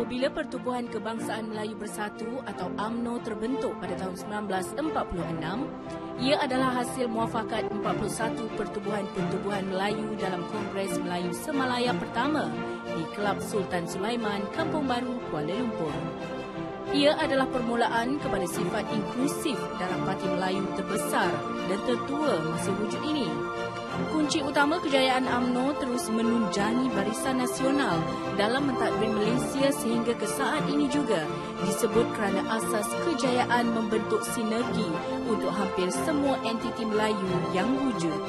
Apabila Pertubuhan Kebangsaan Melayu Bersatu atau UMNO terbentuk pada tahun 1946, ia adalah hasil muafakat 41 pertubuhan-pertubuhan Melayu dalam Kongres Melayu Semalaya pertama di Kelab Sultan Sulaiman, Kampung Baru, Kuala Lumpur. Ia adalah permulaan kepada sifat inklusif dalam parti Melayu terbesar dan tertua masa wujud ini. Kunci utama kejayaan UMNO terus menunjangi barisan nasional dalam mentadbir Malaysia sehingga ke saat ini juga disebut kerana asas kejayaan membentuk sinergi untuk hampir semua entiti Melayu yang wujud.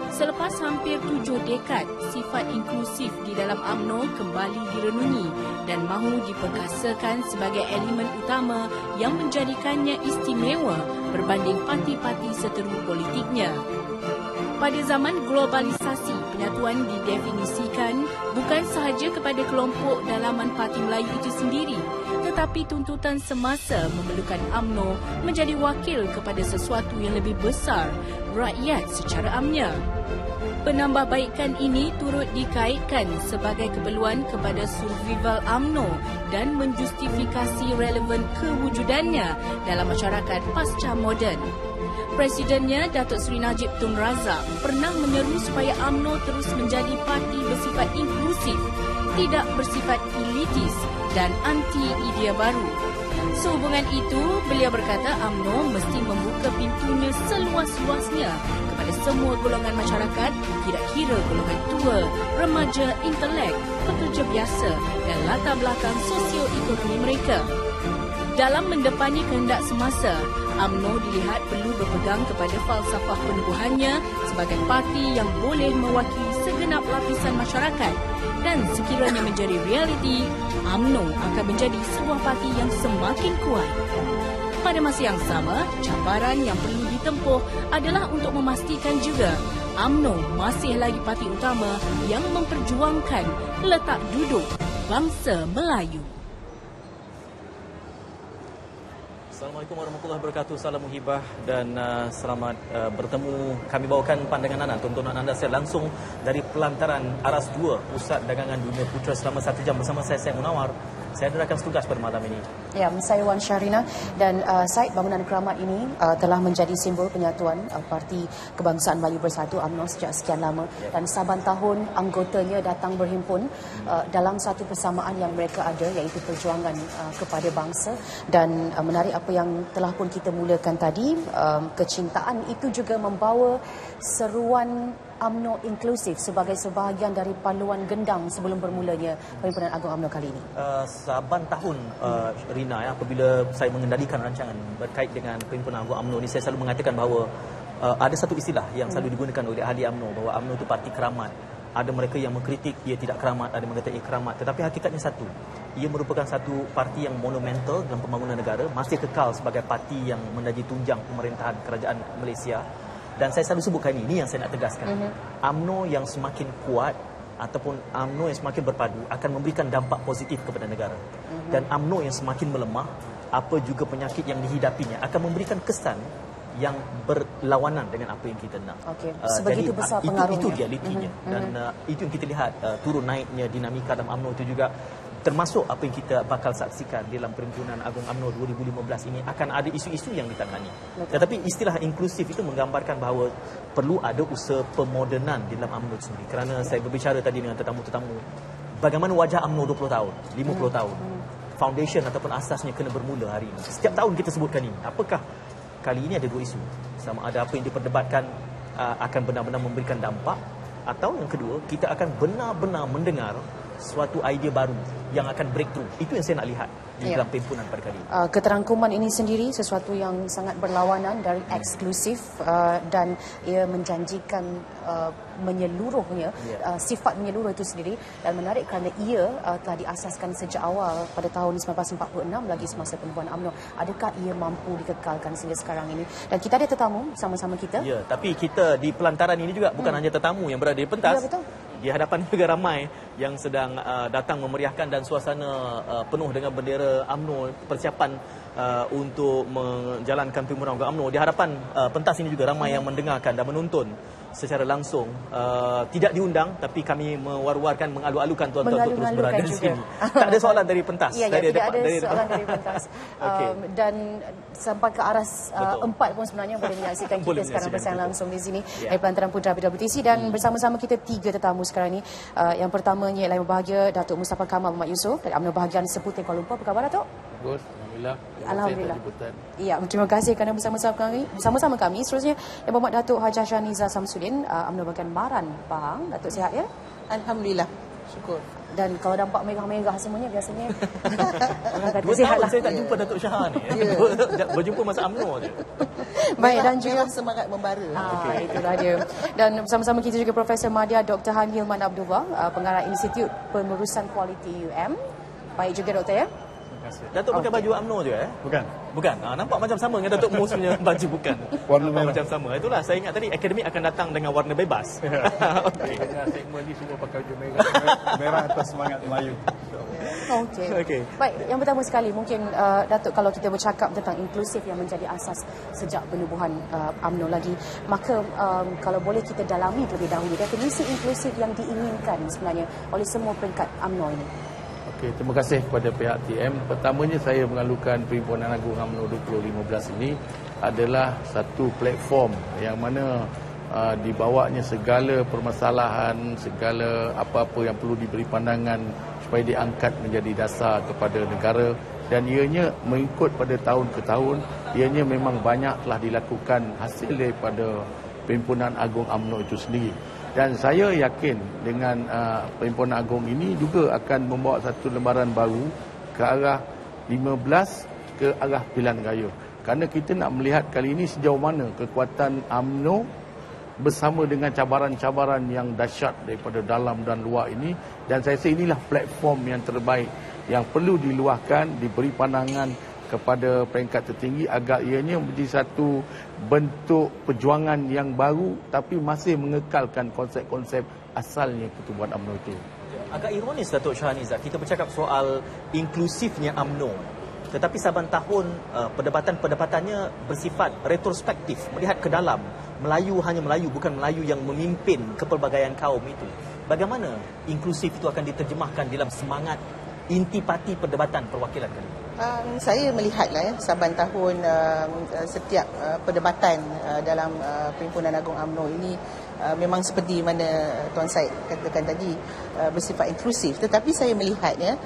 Selepas hampir 7 dekad, sifat inklusif di dalam UMNO kembali direnungi dan mahu diperkasakan sebagai elemen utama yang menjadikannya istimewa berbanding parti-parti seteru politiknya. Pada zaman globalisasi, penyatuan didefinisikan bukan sahaja kepada kelompok dalaman Parti Melayu itu sendiri, tetapi tuntutan semasa memerlukan UMNO menjadi wakil kepada sesuatu yang lebih besar, rakyat secara amnya. Penambahbaikan ini turut dikaitkan sebagai keperluan kepada survival UMNO dan menjustifikasi relevan kewujudannya dalam masyarakat pasca moden. Presidennya, Datuk Seri Najib Tun Razak, pernah menyeru supaya UMNO terus menjadi parti bersifat inklusif, tidak bersifat elitis dan anti-idea baru. Sehubungan itu, beliau berkata UMNO mesti membuka pintunya seluas-luasnya kepada semua golongan masyarakat, tidak kira golongan tua, remaja, intelek, pekerja biasa dan latar belakang sosio-ekonomi mereka. Dalam mendepani kehendak semasa, UMNO dilihat perlu berpegang kepada falsafah penubuhannya sebagai parti yang boleh mewakili segenap lapisan masyarakat dan sekiranya menjadi realiti, UMNO akan menjadi sebuah parti yang semakin kuat. Pada masa yang sama, cabaran yang perlu ditempuh adalah untuk memastikan juga UMNO masih lagi parti utama yang memperjuangkan letak duduk bangsa Melayu. Assalamualaikum warahmatullahi wabarakatuh. Salam muhibah dan selamat bertemu. Kami bawakan pandangan anda, tontonan anda secara langsung dari pelantaran Aras 2 Pusat Dagangan Dunia Putra selama 1 jam bersama saya Munawar. Saya adakan setugas pada malam ini. Ya, saya Wan Syarina dan Said Bangunan Keramat ini telah menjadi simbol penyatuan Parti Kebangsaan Melayu Bersatu UMNO sejak sekian lama dan saban tahun anggotanya datang berhimpun dalam satu persamaan yang mereka ada, iaitu perjuangan kepada bangsa. Dan menarik apa yang telah pun kita mulakan tadi, kecintaan itu juga membawa seruan UMNO inklusif sebagai sebahagian dari paluan gendang sebelum bermulanya Perhimpunan Agung UMNO kali ini. Saban tahun Rina, apabila saya mengendalikan rancangan berkait dengan Perhimpunan Agung UMNO ini, saya selalu mengatakan bahawa ada satu istilah yang selalu digunakan oleh ahli UMNO bahawa UMNO itu parti keramat. Ada mereka yang mengkritik ia tidak keramat, ada yang mengatakan ia keramat. Tetapi hakikatnya satu, ia merupakan satu parti yang monumental dalam pembangunan negara, masih kekal sebagai parti yang menjadi tunjang pemerintahan kerajaan Malaysia. Dan saya selalu sebutkan ini yang saya nak tegaskan. UMNO yang semakin kuat ataupun UMNO yang semakin berpadu akan memberikan dampak positif kepada negara. Dan UMNO yang semakin melemah, apa juga penyakit yang dihidapinya akan memberikan kesan yang berlawanan dengan apa yang kita nak. Sebegitu jadi, besar pengaruhnya. Itu realitinya. Dan itu yang kita lihat, turun naiknya dinamika dalam UMNO itu juga termasuk apa yang kita bakal saksikan dalam Perhimpunan Agung UMNO 2015 ini, akan ada isu-isu yang ditangani. Tetapi istilah inklusif itu menggambarkan bahawa perlu ada usaha pemodenan di dalam UMNO sendiri. Kerana saya berbicara tadi dengan tetamu-tetamu, bagaimana wajah UMNO 20 tahun, 50 tahun. Foundation ataupun asasnya kena bermula hari ini. Setiap tahun kita sebutkan ini. Apakah kali ini ada dua isu? Sama ada apa yang diperdebatkan akan benar-benar memberikan dampak, atau yang kedua, kita akan benar-benar mendengar suatu idea baru yang akan breakthrough. Itu yang saya nak lihat di dalam perhimpunan pada kali ini. Keterangkuman ini sendiri sesuatu yang sangat berlawanan dari eksklusif dan ia menjanjikan menyeluruhnya, sifat menyeluruh itu sendiri. Dan menarik kerana ia telah diasaskan sejak awal pada tahun 1946 lagi semasa penubuhan UMNO. Adakah ia mampu dikekalkan sehingga sekarang ini? Dan kita ada tetamu sama-sama kita. Ya, tapi kita di pelantaran ini juga bukan hanya tetamu yang berada di pentas. Ya, betul. Di hadapan juga ramai yang sedang datang memeriahkan dan suasana penuh dengan bendera UMNO, persiapan untuk menjalankan Perhimpunan Agung UMNO. Di hadapan pentas ini juga ramai yang mendengarkan dan menonton secara langsung tidak diundang, tapi kami mewar-warkan mengalu-alukan tuan-tuan untuk terus berada di sini. Tak ada soalan dari pentas. Ya, tidak ada soalan dari pentas. Okay. Dan sampai ke aras 4 pun sebenarnya boleh menyaksikan kita sekarang bersama langsung di sini dari Pelantaran Putra PWTC, dan bersama-sama kita 3 tetamu sekarang ni. Yang pertamanya ialah yang berbahagia Datuk Mustafa Kamal Muhammad Yusof dari UMNO bahagian Seputih Kuala Lumpur. Apa khabar, Datuk? Bagus, alhamdulillah. Alhamdulillah. Ya, terima kasih kerana bersama-sama kami. Seterusnya Yang Berhormat Datuk Hajah Shahniza Samsudin, UMNO bahagian Maran, Pahang. Datuk sihat ya? Alhamdulillah, syukur. Dan kalau nampak merah-merah semuanya biasanya orang kata 2 sihat tahun lah. saya tak jumpa Datuk Shah ni. Berjumpa masa UMNO je. Baik, dan juga merah semangat membara. Itulah dia. Dan bersama-sama kita juga Profesor Madya Dr. Han Hilman Abdullah, pengarah Institut Pengurusan Kualiti UM. Baik juga Doktor ya? Datuk pakai baju UMNO je Bukan. Bukan. Nampak macam sama dengan Datuk Mus punya baju, bukan. Warna nampak merah. macam sama. Itulah saya ingat tadi akademik akan datang dengan warna bebas. Okey. Dengan segmen ni semua pakai baju merah. Merah atas semangat Melayu. Okey. Okey. Baik, yang pertama sekali mungkin Datuk, kalau kita bercakap tentang inklusif yang menjadi asas sejak penubuhan UMNO lagi, maka kalau boleh kita dalami terlebih dahulu definisi inklusif yang diinginkan sebenarnya oleh semua peringkat UMNO ini. Okey, terima kasih kepada pihak TM. Pertamanya saya mengalukan Perhimpunan Agung UMNO 2015 ini adalah satu platform yang mana dibawanya segala permasalahan, segala apa-apa yang perlu diberi pandangan supaya diangkat menjadi dasar kepada negara, dan ianya mengikut pada tahun ke tahun, ianya memang banyak telah dilakukan hasil daripada Perhimpunan Agung UMNO itu sendiri. Dan saya yakin dengan Perhimpunan Agung ini juga akan membawa satu lembaran baru ke arah 15 ke arah pilihan raya. Kerana kita nak melihat kali ini sejauh mana kekuatan UMNO bersama dengan cabaran-cabaran yang dahsyat daripada dalam dan luar ini, dan saya rasa inilah platform yang terbaik yang perlu diluahkan, diberi pandangan kepada peringkat tertinggi agar ianya menjadi satu bentuk perjuangan yang baru tapi masih mengekalkan konsep-konsep asalnya pertubuhan UMNO itu. Agak ironis Datuk Shahniza, kita bercakap soal inklusifnya UMNO, tetapi saban tahun perdebatan-perdebatannya bersifat retrospektif, melihat ke dalam. Melayu hanya Melayu, bukan Melayu yang memimpin kepelbagaian kaum itu. Bagaimana inklusif itu akan diterjemahkan dalam semangat intipati perdebatan perwakilan kali ini? Saya melihatlah saban tahun setiap perdebatan dalam Perhimpunan Agung UMNO ini memang seperti mana Tuan Syed katakan tadi, bersifat inklusif. Tetapi saya melihatnya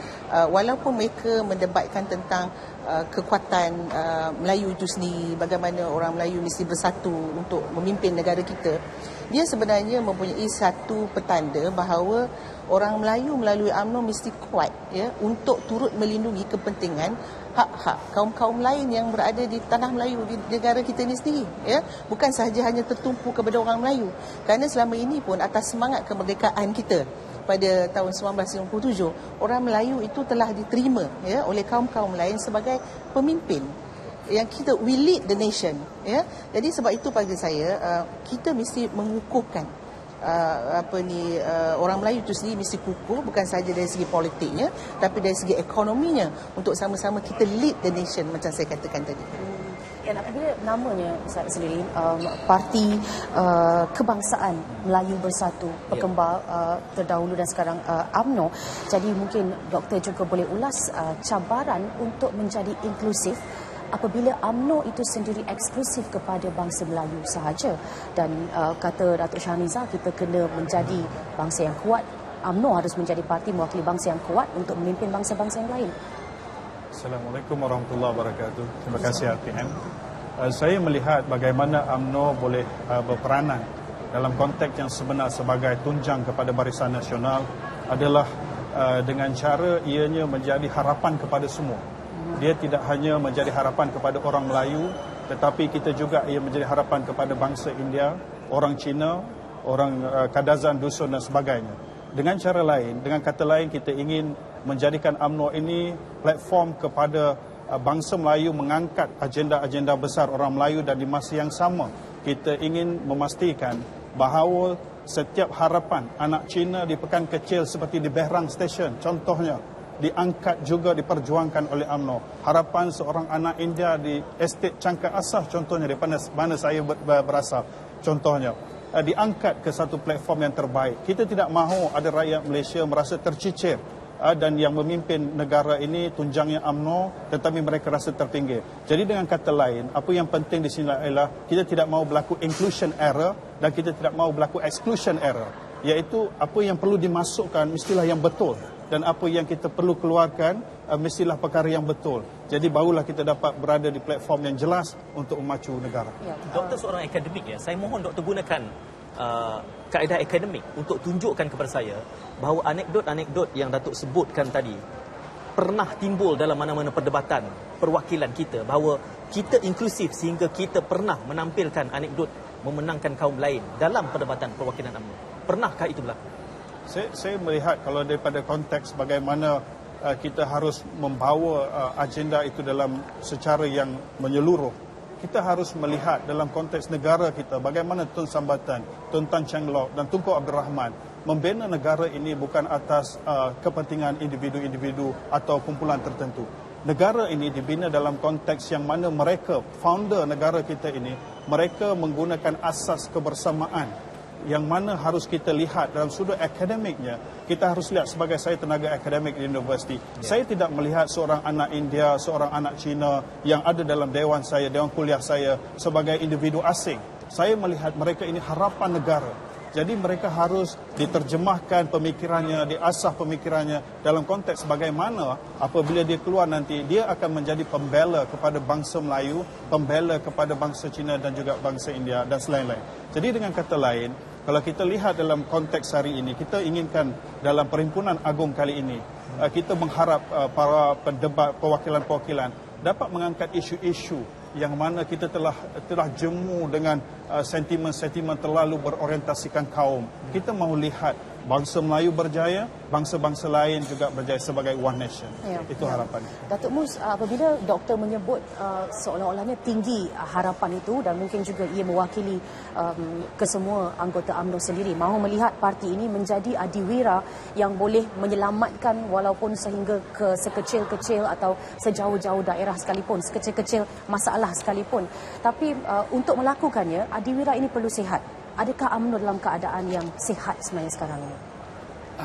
walaupun mereka mendebatkan tentang kekuatan Melayu itu sendiri, bagaimana orang Melayu mesti bersatu untuk memimpin negara kita, dia sebenarnya mempunyai satu petanda bahawa orang Melayu melalui UMNO mesti kuat ya untuk turut melindungi kepentingan hak-hak kaum-kaum lain yang berada di tanah Melayu, di negara kita ini sendiri ya, bukan sahaja hanya tertumpu kepada orang Melayu. Kerana selama ini pun atas semangat kemerdekaan kita pada tahun 1957, orang Melayu itu telah diterima ya oleh kaum-kaum lain sebagai pemimpin yang kita, we lead the nation ya. Jadi sebab itu bagi saya kita mesti mengukuhkan orang Melayu itu sendiri mesti kukuh, bukan sahaja dari segi politiknya tapi dari segi ekonominya, untuk sama-sama kita lead the nation macam saya katakan tadi. Dan apabila namanya sendiri Parti Kebangsaan Melayu Bersatu berkembar terdahulu dan sekarang UMNO, jadi mungkin doktor juga boleh ulas cabaran untuk menjadi inklusif apabila UMNO itu sendiri eksklusif kepada bangsa Melayu sahaja. Dan kata Datuk Shahniza, kita kena menjadi bangsa yang kuat. UMNO harus menjadi parti mewakili bangsa yang kuat untuk memimpin bangsa-bangsa yang lain. Assalamualaikum warahmatullahi wabarakatuh. Terima kasih RTM. Saya melihat bagaimana UMNO boleh berperanan dalam konteks yang sebenar sebagai tunjang kepada Barisan Nasional adalah dengan cara ianya menjadi harapan kepada semua. Dia tidak hanya menjadi harapan kepada orang Melayu, tetapi kita juga ia menjadi harapan kepada bangsa India, orang Cina, orang Kadazan, Dusun dan sebagainya. Dengan cara lain, dengan kata lain, kita ingin menjadikan UMNO ini platform kepada bangsa Melayu mengangkat agenda-agenda besar orang Melayu, dan di masa yang sama kita ingin memastikan bahawa setiap harapan anak Cina di pekan kecil seperti di Behrang Station contohnya diangkat juga diperjuangkan oleh UMNO. Harapan seorang anak India di estate Cangkar Asah contohnya, di mana saya berasal contohnya. diangkat ke satu platform yang terbaik. Kita tidak mahu ada rakyat Malaysia merasa tercicir dan yang memimpin negara ini tunjangnya UMNO tetapi mereka rasa terpinggir. Jadi dengan kata lain, apa yang penting di sini adalah kita tidak mahu berlaku inclusion error dan kita tidak mahu berlaku exclusion error, iaitu apa yang perlu dimasukkan mestilah yang betul dan apa yang kita perlu keluarkan mestilah perkara yang betul. Jadi barulah kita dapat berada di platform yang jelas untuk memacu negara. Doktor seorang akademik ya, saya mohon doktor gunakan kaedah akademik untuk tunjukkan kepada saya bahawa anekdot-anekdot yang Datuk sebutkan tadi pernah timbul dalam mana-mana perdebatan perwakilan kita, bahawa kita inklusif sehingga kita pernah menampilkan anekdot memenangkan kaum lain dalam perdebatan perwakilan UMNO. Pernahkah itu berlaku? Saya melihat kalau daripada konteks bagaimana kita harus membawa agenda itu dalam secara yang menyeluruh, kita harus melihat dalam konteks negara kita bagaimana Tun Sambatan, Tun Tan Cheng Lock dan Tunku Abdul Rahman membina negara ini bukan atas kepentingan individu-individu atau kumpulan tertentu. Negara ini dibina dalam konteks yang mana mereka, founder negara kita ini, mereka menggunakan asas kebersamaan yang mana harus kita lihat dalam sudut akademiknya. Kita harus lihat, sebagai saya tenaga akademik di universiti, saya tidak melihat seorang anak India, seorang anak Cina yang ada dalam dewan saya, dewan kuliah saya sebagai individu asing. Saya melihat mereka ini harapan negara. Jadi mereka harus diterjemahkan pemikirannya, diasah pemikirannya dalam konteks bagaimana apabila dia keluar nanti, dia akan menjadi pembela kepada bangsa Melayu, pembela kepada bangsa Cina dan juga bangsa India dan selain-lain. Jadi dengan kata lain, kalau kita lihat dalam konteks hari ini, kita inginkan dalam Perhimpunan Agung kali ini, kita mengharap para pendebat perwakilan-perwakilan dapat mengangkat isu-isu yang mana kita telah jemu dengan sentimen-sentimen terlalu berorientasikan kaum. Kita mahu lihat bangsa Melayu berjaya, bangsa-bangsa lain juga berjaya sebagai one nation. Itu harapan. Datuk Mus, apabila doktor menyebut seolah-olahnya tinggi harapan itu dan mungkin juga ia mewakili kesemua anggota UMNO sendiri, mahu melihat parti ini menjadi adiwira yang boleh menyelamatkan walaupun sehingga ke sekecil-kecil atau sejauh-jauh daerah sekalipun, sekecil-kecil masalah sekalipun. Tapi untuk melakukannya, adiwira ini perlu sihat. Adakah UMNO dalam keadaan yang sihat sebenarnya sekarang ini?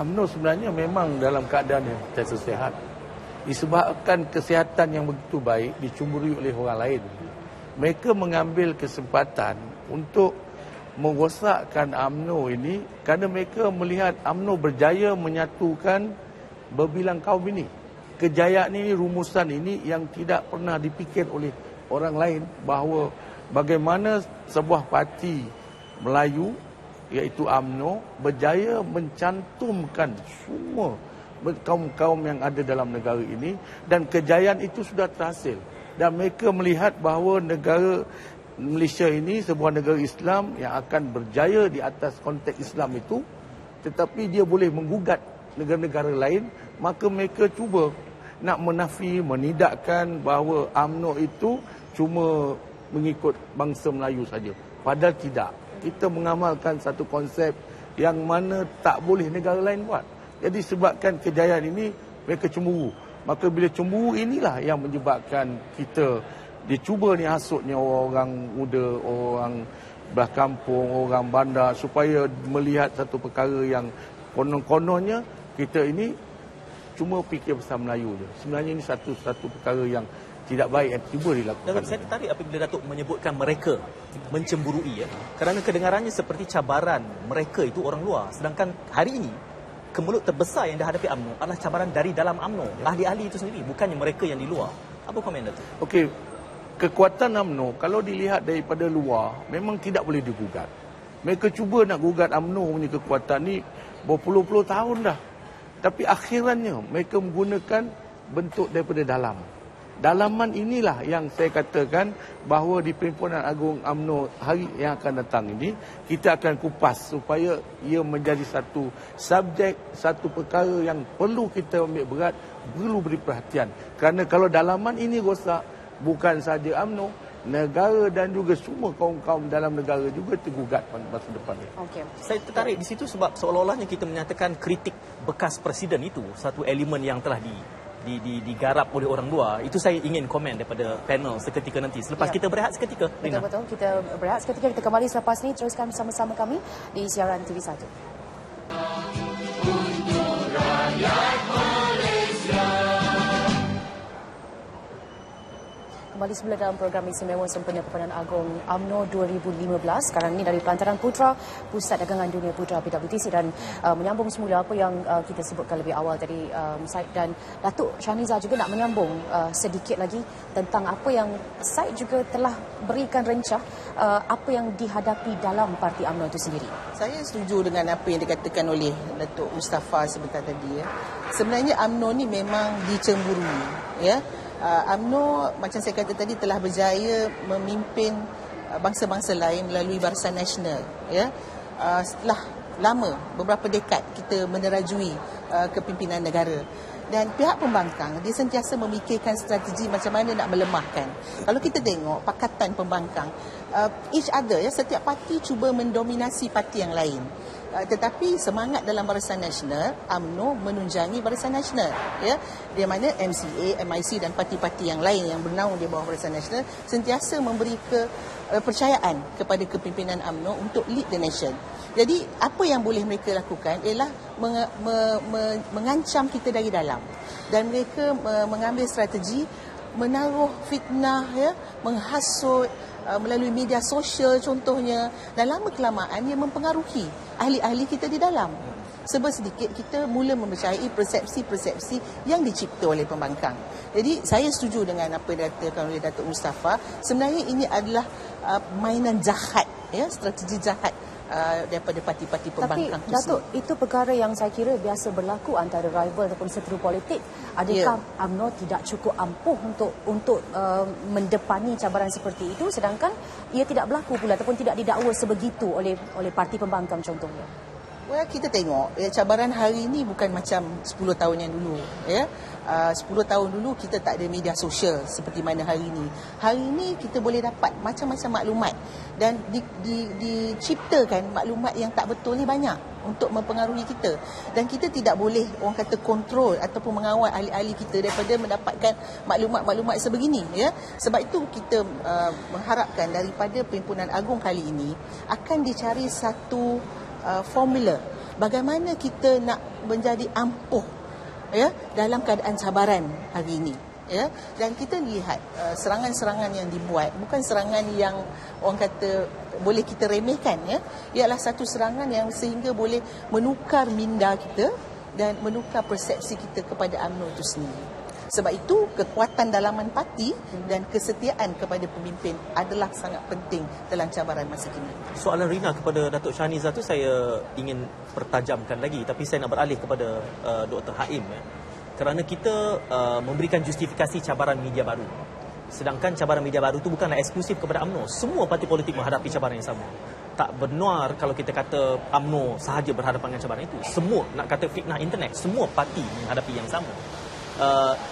UMNO sebenarnya memang dalam keadaan yang tidak sihat. Disebabkan kesihatan yang begitu baik dicemburi oleh orang lain. Mereka mengambil kesempatan untuk merosakkan UMNO ini kerana mereka melihat UMNO berjaya menyatukan berbilang kaum ini. Kejayaan ini, rumusan ini yang tidak pernah dipikir oleh orang lain, bahawa bagaimana sebuah parti Melayu iaitu UMNO berjaya mencantumkan semua kaum-kaum yang ada dalam negara ini dan kejayaan itu sudah terhasil dan mereka melihat bahawa negara Malaysia ini sebuah negara Islam yang akan berjaya di atas konteks Islam itu, tetapi dia boleh menggugat negara-negara lain, maka mereka cuba nak menafi, menidakkan bahawa UMNO itu cuma mengikut bangsa Melayu saja. Padahal tidak. Kita mengamalkan satu konsep yang mana tak boleh negara lain buat. Jadi sebabkan kejayaan ini, mereka cemburu. Maka bila cemburu inilah yang menyebabkan kita dicuba ni hasutnya orang muda, orang belah kampung, orang bandar supaya melihat satu perkara yang konon-kononnya kita ini cuma fikir pasal Melayu je. Sebenarnya ini satu perkara yang tidak baik yang cuba dilakukan. Dan saya tertarik apabila Datuk menyebutkan mereka mencemburui ya. Kerana kedengarannya seperti cabaran mereka itu orang luar. Sedangkan hari ini kemelut terbesar yang dihadapi UMNO adalah cabaran dari dalam UMNO. Ahli-ahli itu sendiri, bukannya mereka yang di luar. Apa komen Datuk? Okey, kekuatan UMNO kalau dilihat daripada luar memang tidak boleh digugat. Mereka cuba nak gugat UMNO punya kekuatan ni berpuluh-puluh tahun dah. Tapi akhirannya mereka menggunakan bentuk daripada dalam. Dalaman inilah yang saya katakan bahawa di Perhimpunan Agung UMNO hari yang akan datang ini kita akan kupas supaya ia menjadi satu subjek, satu perkara yang perlu kita ambil berat, perlu beri perhatian. Kerana kalau dalaman ini rosak, bukan saja UMNO, negara dan juga semua kaum-kaum dalam negara juga tergugat pada masa depan. Okay. Saya tertarik di situ sebab seolah-olahnya kita menyatakan kritik bekas presiden itu satu elemen yang telah digarap oleh orang luar. Itu saya ingin komen daripada panel seketika nanti. Selepas kita berehat seketika. Betul-betul. Kita berehat seketika. Kita kembali selepas ni. Teruskan bersama-sama kami di siaran TV1. Kembali semula dalam program istimewa sempena Perpadanan Agong UMNO 2015. Sekarang ini dari Pelantaran Putra, Pusat Dagangan Dunia Putra PWTC, dan menyambung semula apa yang kita sebutkan lebih awal tadi, Syed, dan Datuk Shahniza juga nak menyambung sedikit lagi tentang apa yang Syed juga telah berikan rencah apa yang dihadapi dalam parti UMNO itu sendiri. Saya setuju dengan apa yang dikatakan oleh Datuk Mustafa sebentar tadi. Sebenarnya UMNO ni memang dicemburui. Ya. UMNO, macam saya kata tadi, telah berjaya memimpin bangsa-bangsa lain melalui Barisan Nasional. Ya. Setelah lama, beberapa dekad kita menerajui kepimpinan negara. Dan pihak pembangkang, dia sentiasa memikirkan strategi macam mana nak melemahkan. Kalau kita tengok pakatan pembangkang, each other, ya, setiap parti cuba mendominasi parti yang lain. Tetapi semangat dalam Barisan Nasional, UMNO menunjangi Barisan Nasional, ya, di mana MCA, MIC dan parti-parti yang lain yang bernaung di bawah Barisan Nasional sentiasa memberi kepercayaan kepada kepimpinan UMNO untuk lead the nation. Jadi apa yang boleh mereka lakukan ialah mengancam kita dari dalam, dan mereka mengambil strategi menaruh fitnah, ya, menghasut melalui media sosial contohnya, dan lama kelamaan ia mempengaruhi ahli-ahli kita di dalam. Sebab sedikit kita mula mempercayai persepsi-persepsi yang dicipta oleh pembangkang. Jadi saya setuju dengan apa yang dikatakan oleh Datuk Mustafa. Sebenarnya ini adalah mainan jahat, ya, strategi jahat daripada parti-parti pembangkang. Tapi Datuk, itu perkara yang saya kira biasa berlaku antara rival ataupun seteru politik. Adakah UMNO tidak cukup ampuh untuk mendepani cabaran seperti itu, sedangkan ia tidak berlaku pula ataupun tidak didakwa sebegitu oleh parti pembangkang contohnya? Well, kita tengok, ya, cabaran hari ini bukan macam 10 tahun yang dulu. Ya. 10 tahun dulu kita tak ada media sosial seperti mana hari ini. Hari ini kita boleh dapat macam-macam maklumat, dan diciptakan maklumat yang tak betul ni banyak untuk mempengaruhi kita. Dan kita tidak boleh, orang kata, kontrol ataupun mengawal ahli-ahli kita daripada mendapatkan maklumat-maklumat sebegini. Ya. Sebab itu kita mengharapkan daripada Perhimpunan Agong kali ini akan dicari satu formula bagaimana kita nak menjadi ampuh, ya, dalam keadaan cabaran hari ini, ya. Dan kita lihat serangan-serangan yang dibuat bukan serangan yang orang kata boleh kita remehkan, ya. Ialah satu serangan yang sehingga boleh menukar minda kita dan menukar persepsi kita kepada UMNO itu sendiri. Sebab itu kekuatan dalaman parti dan kesetiaan kepada pemimpin adalah sangat penting dalam cabaran masa kini. Soalan Rina kepada Datuk Shahniza tu saya ingin pertajamkan lagi, tapi saya nak beralih kepada Dr. Haim, ya. Kerana kita memberikan justifikasi cabaran media baru. Sedangkan cabaran media baru tu bukanlah eksklusif kepada UMNO. Semua parti politik menghadapi cabaran yang sama. Tak benar kalau kita kata UMNO sahaja berhadapan dengan cabaran itu. Semua, nak kata fitnah internet, semua parti menghadapi yang sama.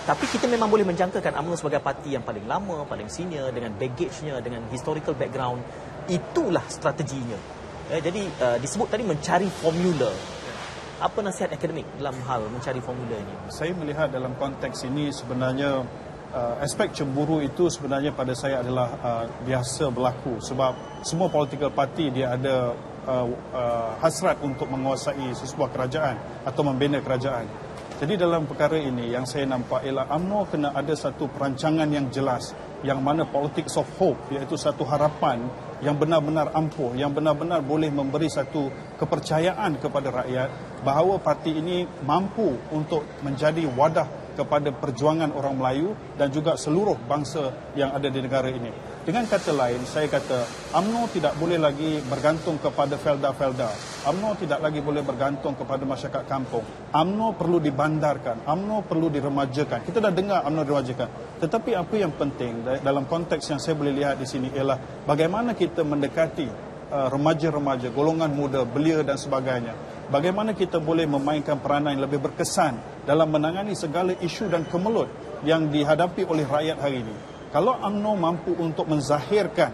Tapi kita memang boleh menjangkakan UMNO sebagai parti yang paling lama, paling senior, dengan baggage-nya, dengan historical background. Itulah strateginya. Jadi disebut tadi mencari formula. Apa nasihat akademik dalam hal mencari formula ini? Saya melihat dalam konteks ini sebenarnya aspek cemburu itu sebenarnya pada saya adalah biasa berlaku, sebab semua political party dia ada hasrat untuk menguasai sesebuah kerajaan atau membina kerajaan. Jadi dalam perkara ini yang saya nampak ialah UMNO kena ada satu perancangan yang jelas, yang mana politics of hope, iaitu satu harapan yang benar-benar ampuh, yang benar-benar boleh memberi satu kepercayaan kepada rakyat bahawa parti ini mampu untuk menjadi wadah kepada perjuangan orang Melayu dan juga seluruh bangsa yang ada di negara ini. Dengan kata lain, saya kata UMNO tidak boleh lagi bergantung kepada felda-felda. UMNO tidak lagi boleh bergantung kepada masyarakat kampung. UMNO perlu dibandarkan, UMNO perlu diremajakan. Kita dah dengar UMNO diremajakan. Tetapi apa yang penting dalam konteks yang saya boleh lihat di sini ialah bagaimana kita mendekati remaja-remaja, golongan muda, belia dan sebagainya. Bagaimana kita boleh memainkan peranan yang lebih berkesan dalam menangani segala isu dan kemelut yang dihadapi oleh rakyat hari ini. Kalau UMNO mampu untuk menzahirkan,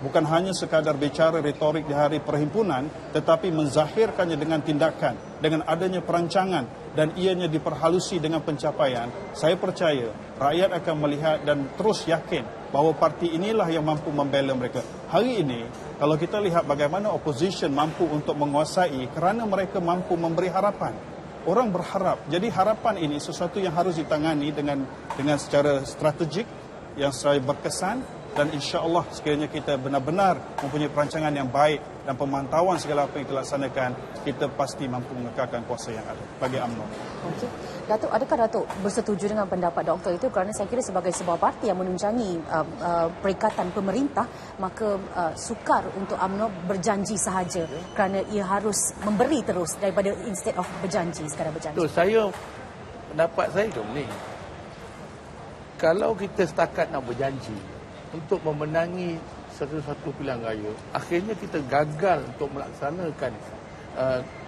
bukan hanya sekadar bicara retorik di hari perhimpunan, tetapi menzahirkannya dengan tindakan, dengan adanya perancangan dan ianya diperhalusi dengan pencapaian, saya percaya rakyat akan melihat dan terus yakin bahawa parti inilah yang mampu membela mereka. Hari ini, kalau kita lihat bagaimana opposition mampu untuk menguasai kerana mereka mampu memberi harapan. Orang berharap. Jadi harapan ini sesuatu yang harus ditangani dengan secara strategik, yang secara berkesan, dan insya-Allah sekiranya kita benar-benar mempunyai perancangan yang baik dan pemantauan segala apa yang kita laksanakan, kita pasti mampu mengekalkan kuasa yang ada bagi UMNO. Okey. Datuk, adakah Datuk bersetuju dengan pendapat doktor itu? Kerana saya kira sebagai sebuah parti yang menunjangi perikatan pemerintah, maka sukar untuk UMNO berjanji sahaja kerana ia harus memberi terus daripada instead of berjanji, sekadar berjanji. Saya, pendapat saya tu ni, kalau kita setakat nak berjanji untuk memenangi satu-satu pilihan raya, akhirnya kita gagal untuk melaksanakan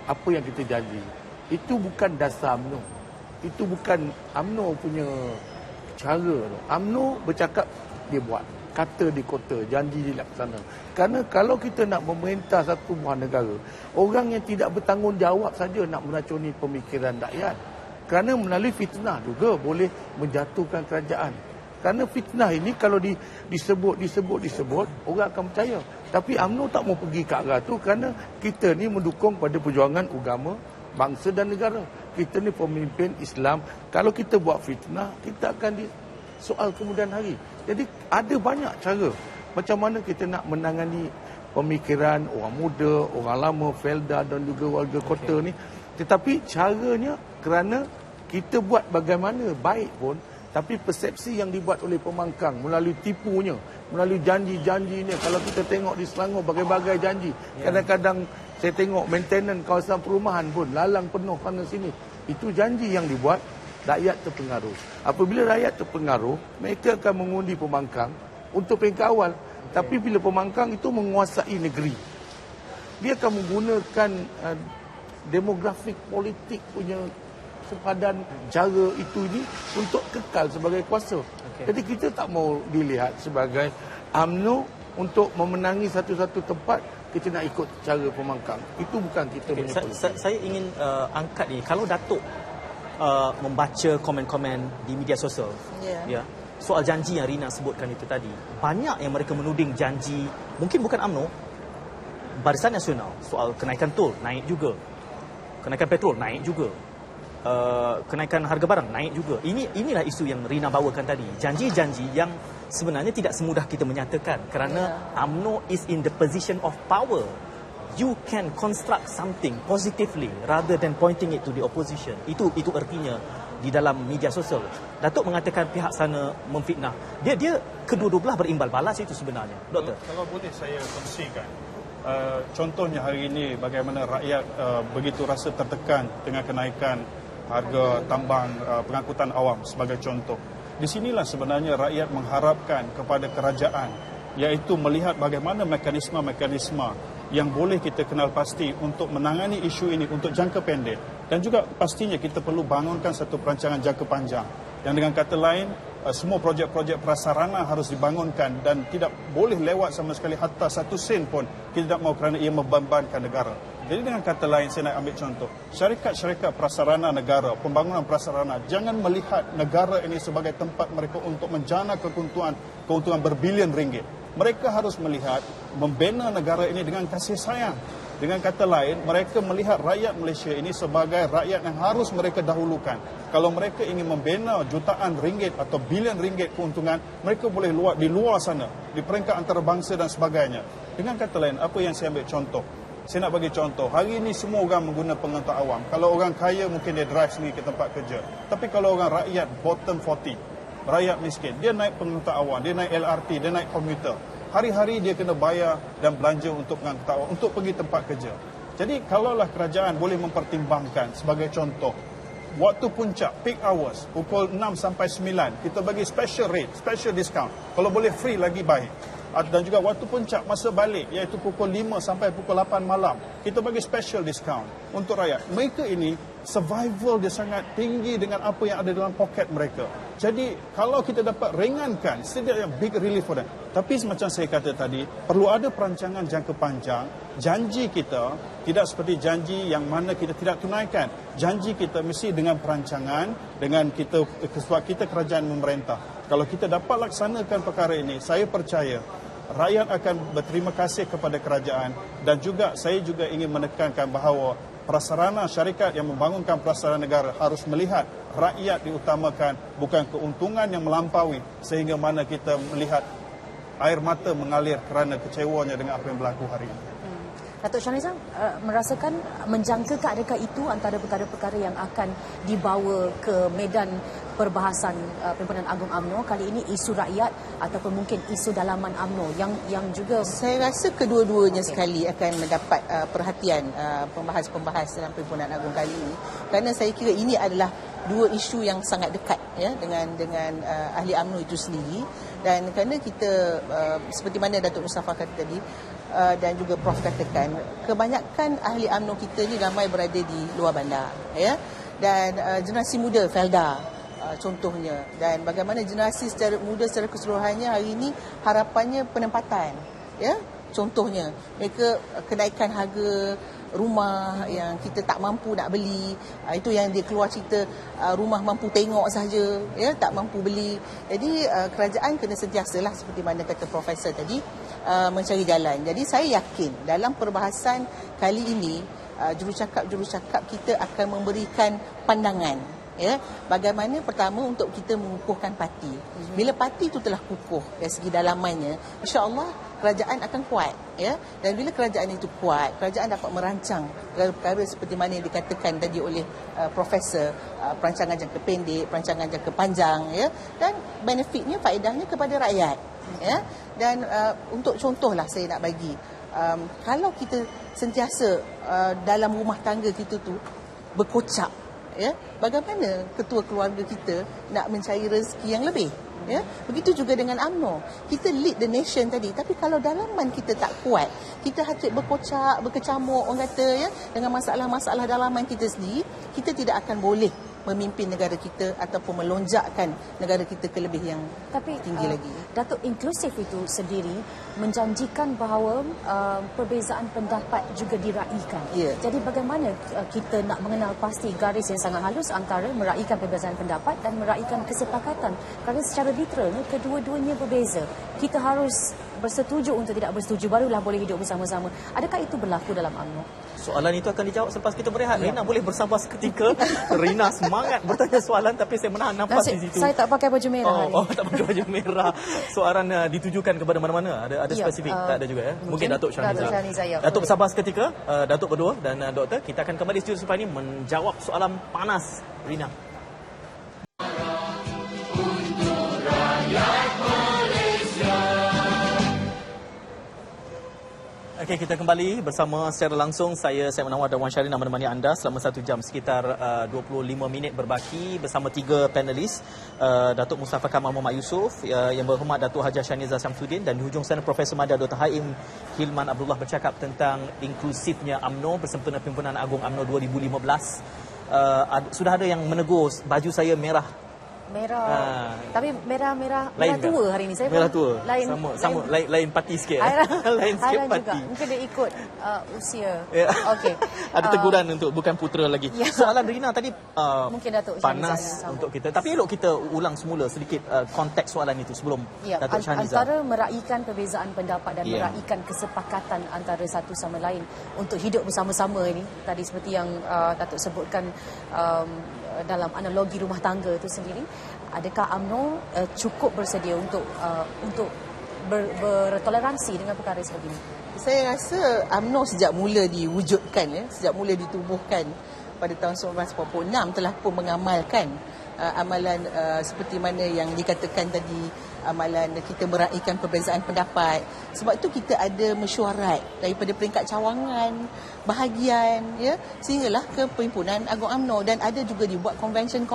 apa yang kita janji. Itu bukan dasar UMNO. Itu bukan UMNO punya cara. UMNO bercakap, dia buat. Kata di kota, janji dilaksana. Kerana kalau kita nak memerintah satu buah negara, orang yang tidak bertanggungjawab saja nak meracuni pemikiran rakyat. Kerana melalui fitnah juga boleh menjatuhkan kerajaan. Kerana fitnah ini kalau disebut, orang akan percaya. Tapi UMNO tak mau pergi ke arah tu kerana kita ni mendukung pada perjuangan agama, bangsa dan negara. Kita ni pemimpin Islam. Kalau kita buat fitnah, kita akan soal kemudian hari. Jadi ada banyak cara macam mana kita nak menangani pemikiran orang muda, orang lama, Felda dan juga warga kota ni. Tetapi caranya kerana kita buat bagaimana baik pun, tapi persepsi yang dibuat oleh pembangkang melalui tipunya, melalui janji-janjinya. Kalau kita tengok di Selangor berbagai janji. Kadang-kadang saya tengok maintenance kawasan perumahan pun lalang penuh sana sini. Itu janji yang dibuat, rakyat terpengaruh. Apabila rakyat terpengaruh, mereka akan mengundi pembangkang untuk peringkat awal. Tapi bila pembangkang itu menguasai negeri, dia akan menggunakan demografik politik punya sepadan cara itu ini untuk kekal sebagai kuasa. Jadi kita tak mau dilihat sebagai UMNO untuk memenangi satu-satu tempat, kita nak ikut cara pembangkang. Itu bukan kita punya politik. Saya ingin angkat ni, kalau Datuk membaca komen-komen di media sosial, ya, soal janji yang Rina sebutkan itu tadi, banyak yang mereka menuding janji, mungkin bukan UMNO, Barisan Nasional, soal kenaikan tol naik juga, kenaikan petrol naik juga, kenaikan harga barang naik juga. Inilah isu yang Rina bawakan tadi. Janji-janji yang sebenarnya tidak semudah kita menyatakan kerana UMNO is in the position of power. You can construct something positively rather than pointing it to the opposition. Itu artinya di dalam media sosial. Datuk mengatakan pihak sana memfitnah. Dia kedua-dua belah berimbal balas itu sebenarnya. Doktor, kalau boleh saya kongsikan. Contohnya hari ini bagaimana rakyat begitu rasa tertekan dengan kenaikan harga tambang pengangkutan awam sebagai contoh. Di sinilah sebenarnya rakyat mengharapkan kepada kerajaan, iaitu melihat bagaimana mekanisme-mekanisme yang boleh kita kenal pasti untuk menangani isu ini untuk jangka pendek. Dan juga pastinya kita perlu bangunkan satu perancangan jangka panjang. Yang dengan kata lain, semua projek-projek prasarana harus dibangunkan dan tidak boleh lewat sama sekali hatta satu sen pun kita tidak mahu kerana ia membebankan negara. Jadi dengan kata lain, saya nak ambil contoh, syarikat-syarikat prasarana negara, pembangunan prasarana, jangan melihat negara ini sebagai tempat mereka untuk menjana keuntungan berbilion ringgit. Mereka harus melihat membina negara ini dengan kasih sayang. Dengan kata lain, mereka melihat rakyat Malaysia ini sebagai rakyat yang harus mereka dahulukan. Kalau mereka ingin membina jutaan ringgit atau bilion ringgit keuntungan, mereka boleh di luar sana, di peringkat antarabangsa dan sebagainya. Dengan kata lain, apa yang saya ambil contoh? Saya nak bagi contoh, hari ini semua orang mengguna pengangkutan awam. Kalau orang kaya mungkin dia drive sendiri ke tempat kerja. Tapi kalau orang rakyat bottom 40, rakyat miskin, dia naik pengangkutan awam, dia naik LRT, dia naik komuter. Hari-hari dia kena bayar dan belanja untuk pengangkutan awam, untuk pergi tempat kerja. Jadi kalaulah kerajaan boleh mempertimbangkan sebagai contoh, waktu puncak, peak hours, pukul 6 sampai 9, kita bagi special rate, special discount. Kalau boleh free lagi baik. Dan juga waktu puncak masa balik, iaitu pukul 5 sampai pukul 8 malam, kita bagi special discount untuk rakyat. Mereka ini survival dia sangat tinggi dengan apa yang ada dalam poket mereka. Jadi kalau kita dapat ringankan, setidaknya big relief for them. Tapi macam saya kata tadi, perlu ada perancangan jangka panjang. Janji kita tidak seperti janji yang mana kita tidak tunaikan. Janji kita mesti dengan perancangan, dengan kita kerajaan memerintah. Kalau kita dapat laksanakan perkara ini, saya percaya rakyat akan berterima kasih kepada kerajaan, dan juga saya juga ingin menekankan bahawa prasarana syarikat yang membangunkan prasarana negara harus melihat rakyat diutamakan, bukan keuntungan yang melampaui sehingga mana kita melihat air mata mengalir kerana kecewanya dengan apa yang berlaku hari ini. Datuk Shahrizal merasakan menjangka adakah itu antara perkara-perkara yang akan dibawa ke medan perbahasan Perhimpunan Agung UMNO kali ini, isu rakyat ataupun mungkin isu dalaman UMNO yang juga Saya rasa kedua-duanya sekali akan mendapat perhatian pembahas-pembahas dalam Perhimpunan Agung kali ini, kerana saya kira ini adalah dua isu yang sangat dekat ya dengan ahli UMNO itu sendiri, dan kerana kita seperti mana Datuk Mustafa kata tadi dan juga Prof katakan, kebanyakan ahli UMNO kita ni ramai berada di luar bandar ya, dan generasi muda Felda contohnya, dan bagaimana generasi muda secara keseluruhannya hari ini harapannya penempatan ya, contohnya mereka kenaikan harga rumah yang kita tak mampu nak beli, itu yang dia keluar cerita rumah mampu tengok saja ya, tak mampu beli. Jadi kerajaan kena sentiasalah seperti mana kata profesor tadi mencari jalan. Jadi saya yakin dalam perbahasan kali ini jurucakap kita akan memberikan pandangan ya, bagaimana pertama untuk kita mengukuhkan parti. Bila parti itu telah kukuh dari segi dalamannya, insya-Allah kerajaan akan kuat ya, dan bila kerajaan itu kuat, kerajaan dapat merancang perkara seperti mana yang dikatakan tadi oleh profesor, perancangan jangka pendek, perancangan jangka panjang ya, dan benefitnya, faedahnya kepada rakyat ya. Dan untuk contohlah saya nak bagi, kalau kita sentiasa dalam rumah tangga kita tu berkocak ya, bagaimana ketua keluarga kita nak mencari rezeki yang lebih ya. Begitu juga dengan UMNO, kita lead the nation tadi, tapi kalau dalaman kita tak kuat, kita hati berkocak, berkecamuk orang kata ya, dengan masalah-masalah dalaman kita sendiri, kita tidak akan boleh memimpin negara kita ataupun melonjakkan negara kita ke lebih yang tinggi lagi. Datuk, inklusif itu sendiri menjanjikan bahawa perbezaan pendapat juga diraikan. Ya. Jadi bagaimana kita nak mengenal pasti garis yang sangat halus antara meraikan perbezaan pendapat dan meraikan kesepakatan? Kerana secara literalnya kedua-duanya berbeza. Kita harus bersetuju untuk tidak bersetuju, barulah boleh hidup bersama-sama. Adakah itu berlaku dalam UMNO? Soalan itu akan dijawab selepas kita berehat. Rina boleh bersabar seketika. Rina semangat bertanya soalan, tapi saya menahan nafas di situ. Saya tak pakai baju merah hari. Tak pakai baju merah. Soalan ditujukan kepada mana-mana? Ada spesifik? Tak ada juga ya? Mungkin Datuk Shahrizal. Ya. Datuk bersabar seketika. Datuk berdua dan Doktor, kita akan kembali studio selepas ini menjawab soalan panas Rina. Okey, kita kembali bersama secara langsung. Saya Menawar dan Wan Syarina menemani anda selama 1 jam, sekitar 25 minit berbaki bersama 3 panelis. Datuk Mustafa Kamal Muhammad Yusof, Yang Berhormat Datuk Haji Shahniza Samsudin, dan di hujung sana Profesor Madya Dr. Haim Hilman Abdullah bercakap tentang inklusifnya UMNO bersempena Perhimpunan Agung UMNO 2015. Sudah ada yang menegur baju saya merah. Merah. Tapi merah Lain tua hari ini. Saya merah tua. Lain Lain parti sikit. Lain sikit parti. Juga. Mungkin dia ikut usia. Ya. Okey. Ada teguran untuk bukan putera lagi. Ya. Soalan Rina tadi mungkin Datuk panas untuk kita. Tapi elok kita ulang semula sedikit konteks soalan itu sebelum Datuk Shahniza. Antara meraikan perbezaan pendapat dan meraikan kesepakatan antara satu sama lain untuk hidup bersama-sama ini. Tadi seperti yang Datuk sebutkan dalam analogi rumah tangga itu sendiri, adakah UMNO cukup bersedia untuk bertoleransi dengan perkara seperti ini? Saya rasa UMNO sejak mula diwujudkan ya, sejak mula ditubuhkan pada tahun 1946 telah pun mengamalkan amalan seperti mana yang dikatakan tadi, amalan kita meraihkan perbezaan pendapat. Sebab itu kita ada mesyuarat daripada peringkat cawangan, bahagian ya, sehinggalah ke Perhimpunan Agung UMNO, dan ada juga dibuat convention.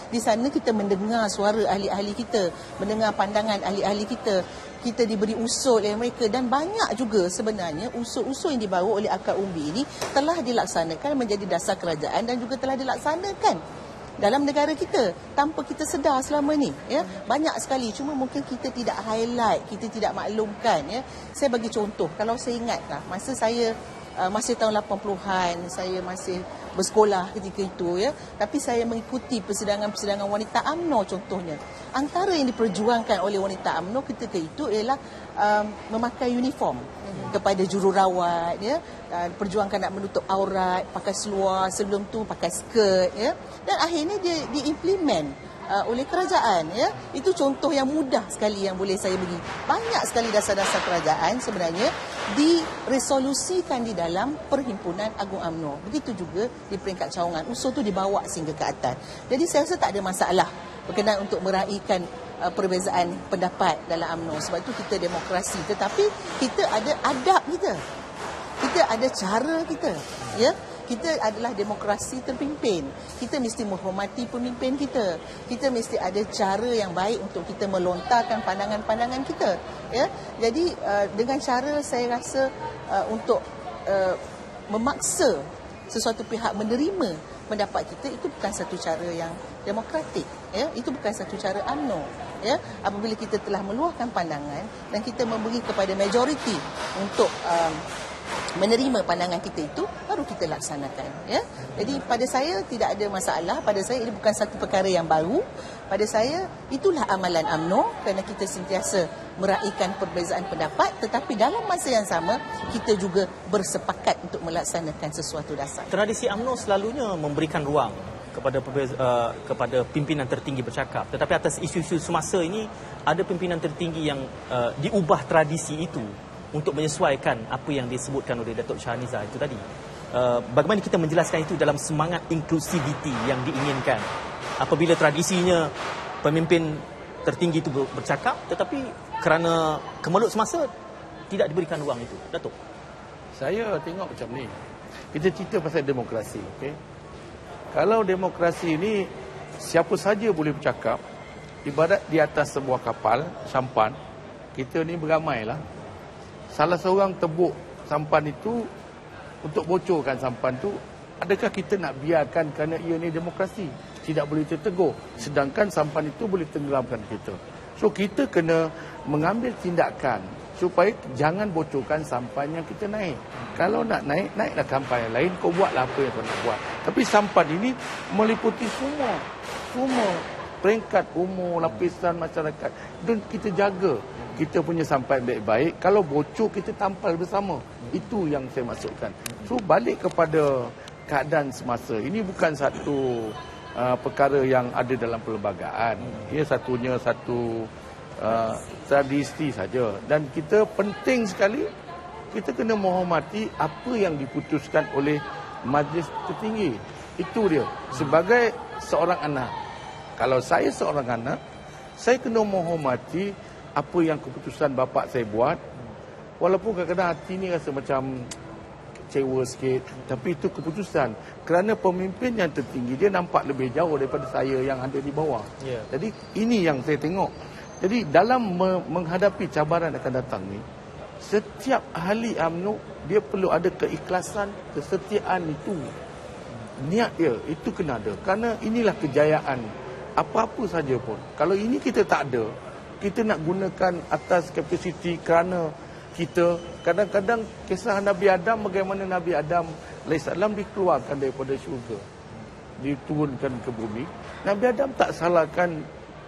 Di sana kita mendengar suara ahli-ahli kita, mendengar pandangan ahli-ahli kita. Kita diberi usul oleh mereka, dan banyak juga sebenarnya usul-usul yang dibawa oleh akar umbi ini telah dilaksanakan menjadi dasar kerajaan dan juga telah dilaksanakan dalam negara kita tanpa kita sedar selama ni, ya. Banyak sekali, cuma mungkin kita tidak highlight, kita tidak maklumkan, ya. Saya bagi contoh, kalau saya ingatlah masa saya masih tahun 80-an, saya masih bersekolah ketika itu, ya. Tapi saya mengikuti persidangan-persidangan wanita UMNO contohnya. Antara yang diperjuangkan oleh wanita UMNO ketika itu ialah memakai uniform kepada jururawat, ya. Perjuangkan nak menutup aurat, pakai seluar, sebelum tu pakai skirt, ya. Dan akhirnya dia diimplement oleh kerajaan, ya. Itu contoh yang mudah sekali yang boleh saya bagi. Banyak sekali dasar-dasar kerajaan sebenarnya diresolusikan di dalam Perhimpunan Agung UMNO. Begitu juga di peringkat cawangan, usul tu dibawa sehingga ke atas. Jadi saya rasa tak ada masalah berkenaan untuk meraihkan perbezaan pendapat dalam UMNO. Sebab itu kita demokrasi, tetapi kita ada adab kita. Kita ada cara kita, ya. Kita adalah demokrasi terpimpin. Kita mesti menghormati pemimpin kita. Kita mesti ada cara yang baik untuk kita melontarkan pandangan-pandangan kita, ya. Jadi dengan cara saya rasa untuk memaksa sesuatu pihak menerima pendapat kita, itu bukan satu cara yang demokratik, ya. Itu bukan satu cara UMNO, ya. Apabila kita telah meluahkan pandangan dan kita memberi kepada majoriti untuk menerima pandangan kita, itu baru kita laksanakan, ya. Jadi pada saya tidak ada masalah. Pada saya ini bukan satu perkara yang baru. Pada saya itulah amalan UMNO, kerana kita sentiasa meraihkan perbezaan pendapat, tetapi dalam masa yang sama kita juga bersepakat untuk melaksanakan sesuatu dasar. Tradisi UMNO selalunya memberikan ruang kepada pimpinan tertinggi bercakap, tetapi atas isu-isu semasa ini ada pimpinan tertinggi yang diubah tradisi itu untuk menyesuaikan apa yang disebutkan oleh Datuk Shahniza itu tadi. Bagaimana kita menjelaskan itu dalam semangat inklusiviti yang diinginkan? Apabila tradisinya pemimpin tertinggi itu bercakap, tetapi kerana kemelut semasa tidak diberikan ruang itu. Datuk? Saya tengok macam ni. Kita cerita pasal demokrasi, okey? Kalau demokrasi ini siapa saja boleh bercakap, ibarat di atas sebuah kapal sampan, kita ni beramailah. Salah seorang tebuk sampan itu untuk bocorkan sampan tu, adakah kita nak biarkan kerana ia ni demokrasi? Tidak boleh tertegur. Sedangkan sampan itu boleh tenggelamkan kita. So kita kena mengambil tindakan supaya jangan bocorkan sampan yang kita naik. Kalau nak naik, naiklah sampan yang lain. Kau buatlah apa yang kau nak buat. Tapi sampan ini meliputi semua peringkat umur, lapisan masyarakat. Dan kita jaga kita punya sampan baik-baik. Kalau bocor, kita tampal bersama. Itu yang saya maksudkan. So balik kepada keadaan semasa. Ini bukan satu perkara yang ada dalam perlembagaan. Ia satu tradisi saja. Dan kita penting sekali, kita kena menghormati apa yang diputuskan oleh majlis tertinggi. Itu dia. Sebagai seorang anak, kalau saya seorang anak, saya kena menghormati apa yang keputusan bapa saya buat. Walaupun kadang-kadang hati ni rasa macam kecewa sikit, tapi itu keputusan. Kerana pemimpin yang tertinggi, dia nampak lebih jauh daripada saya yang ada di bawah. Yeah. Jadi ini yang saya tengok. Jadi dalam menghadapi cabaran akan datang ni, setiap ahli UMNO dia perlu ada keikhlasan, kesetiaan itu. Niat dia itu kena ada. Kerana inilah kejayaan apa-apa saja pun. Kalau ini kita tak ada, kita nak gunakan atas kapasiti kerana kita kadang-kadang kisah Nabi Adam, bagaimana Nabi Adam AS dikeluarkan daripada syurga, diturunkan ke bumi. Nabi Adam tak salahkan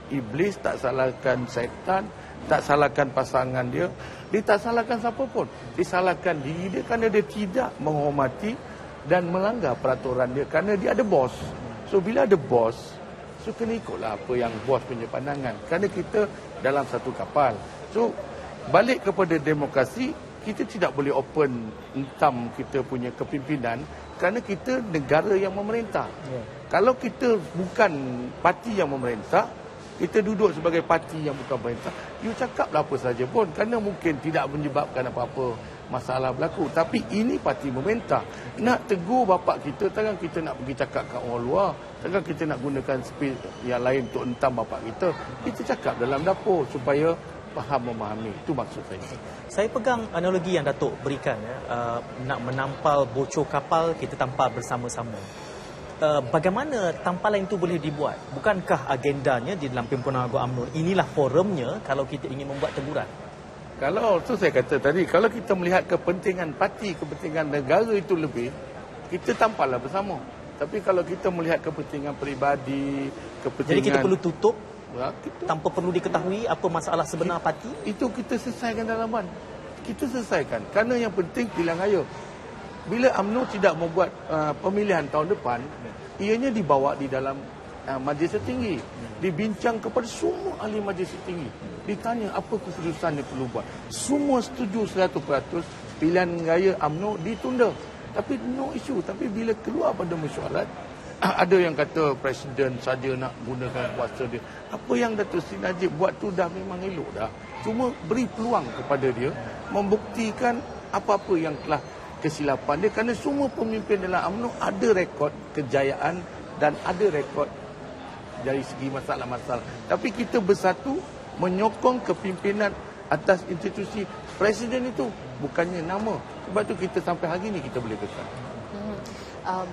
iblis, tak salahkan syaitan, tak salahkan pasangan dia, dia tak salahkan siapa pun. Disalahkan diri dia kerana dia tidak menghormati dan melanggar peraturan dia kerana dia ada bos. So bila ada bos, so kena ikutlah apa yang bos punya pandangan. Kerana kita dalam satu kapal. So balik kepada demokrasi, kita tidak boleh open entam kita punya kepimpinan kerana kita negara yang memerintah. Kalau kita bukan parti yang memerintah, kita duduk sebagai parti yang bukan pemerintah, you cakaplah apa saja pun kerana mungkin tidak menyebabkan apa-apa masalah berlaku. Tapi ini parti memerintah. Nak tegur bapak kita, takkan kita nak pergi cakap kat orang luar. Takkan kita nak gunakan speed yang lain untuk entam bapak kita. Kita cakap dalam dapur supaya faham memahami. Itu maksud saya. Saya pegang analogi yang Datuk berikan, ya. Nak menampal bocor kapal, kita tampal bersama-sama. bagaimana tampalan itu boleh dibuat? Bukankah agendanya di dalam Perhimpunan Agung UMNO inilah forumnya kalau kita ingin membuat teguran? Kalau tu saya kata tadi, kalau kita melihat kepentingan parti, kepentingan negara itu lebih, kita tampallah bersama. Tapi kalau kita melihat kepentingan peribadi, kepentingan... Jadi kita perlu tutup kita, tanpa perlu diketahui apa masalah sebenar parti? itu kita selesaikan dalaman. Kita selesaikan. Kerana yang penting pilihan raya. Bila UMNO tidak membuat pemilihan tahun depan, ianya dibawa di dalam majlis tertinggi. Dibincang kepada semua ahli majlis tertinggi. Ditanya apa keputusan yang perlu buat. Semua setuju 100%, pilihan raya UMNO ditunda. Tapi no issue. Tapi bila keluar pada mesyuarat, ada yang kata Presiden saja nak gunakan kuasa dia. Apa yang Datuk Seri Najib buat tu dah memang elok dah. Cuma beri peluang kepada dia membuktikan apa-apa yang telah kesilapan dia, kerana semua pemimpin dalam UMNO ada rekod kejayaan dan ada rekod dari segi masalah-masalah. Tapi kita bersatu menyokong kepimpinan atas institusi presiden itu, bukannya nama. Sebab tu kita sampai hari ini kita boleh kekal.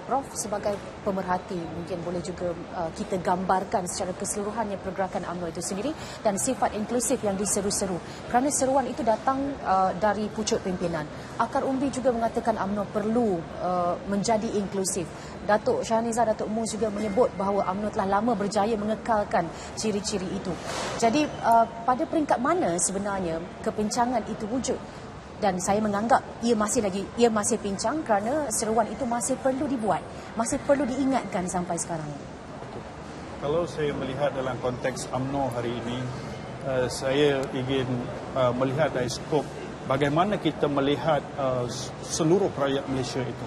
Prof, sebagai pemerhati mungkin boleh juga kita gambarkan secara keseluruhannya pergerakan UMNO itu sendiri dan sifat inklusif yang diseru-seru. Kerana seruan itu datang dari pucuk pimpinan. Akar umbi juga mengatakan UMNO perlu menjadi inklusif. Datuk Shahniza, Datuk Mus juga menyebut bahawa UMNO telah lama berjaya mengekalkan ciri-ciri itu. Jadi pada peringkat mana sebenarnya kepincangan itu wujud? Dan saya menganggap ia masih pincang kerana seruan itu masih perlu dibuat, masih perlu diingatkan sampai sekarang. Kalau saya melihat dalam konteks UMNO hari ini, saya ingin melihat dari skop bagaimana kita melihat seluruh rakyat Malaysia itu.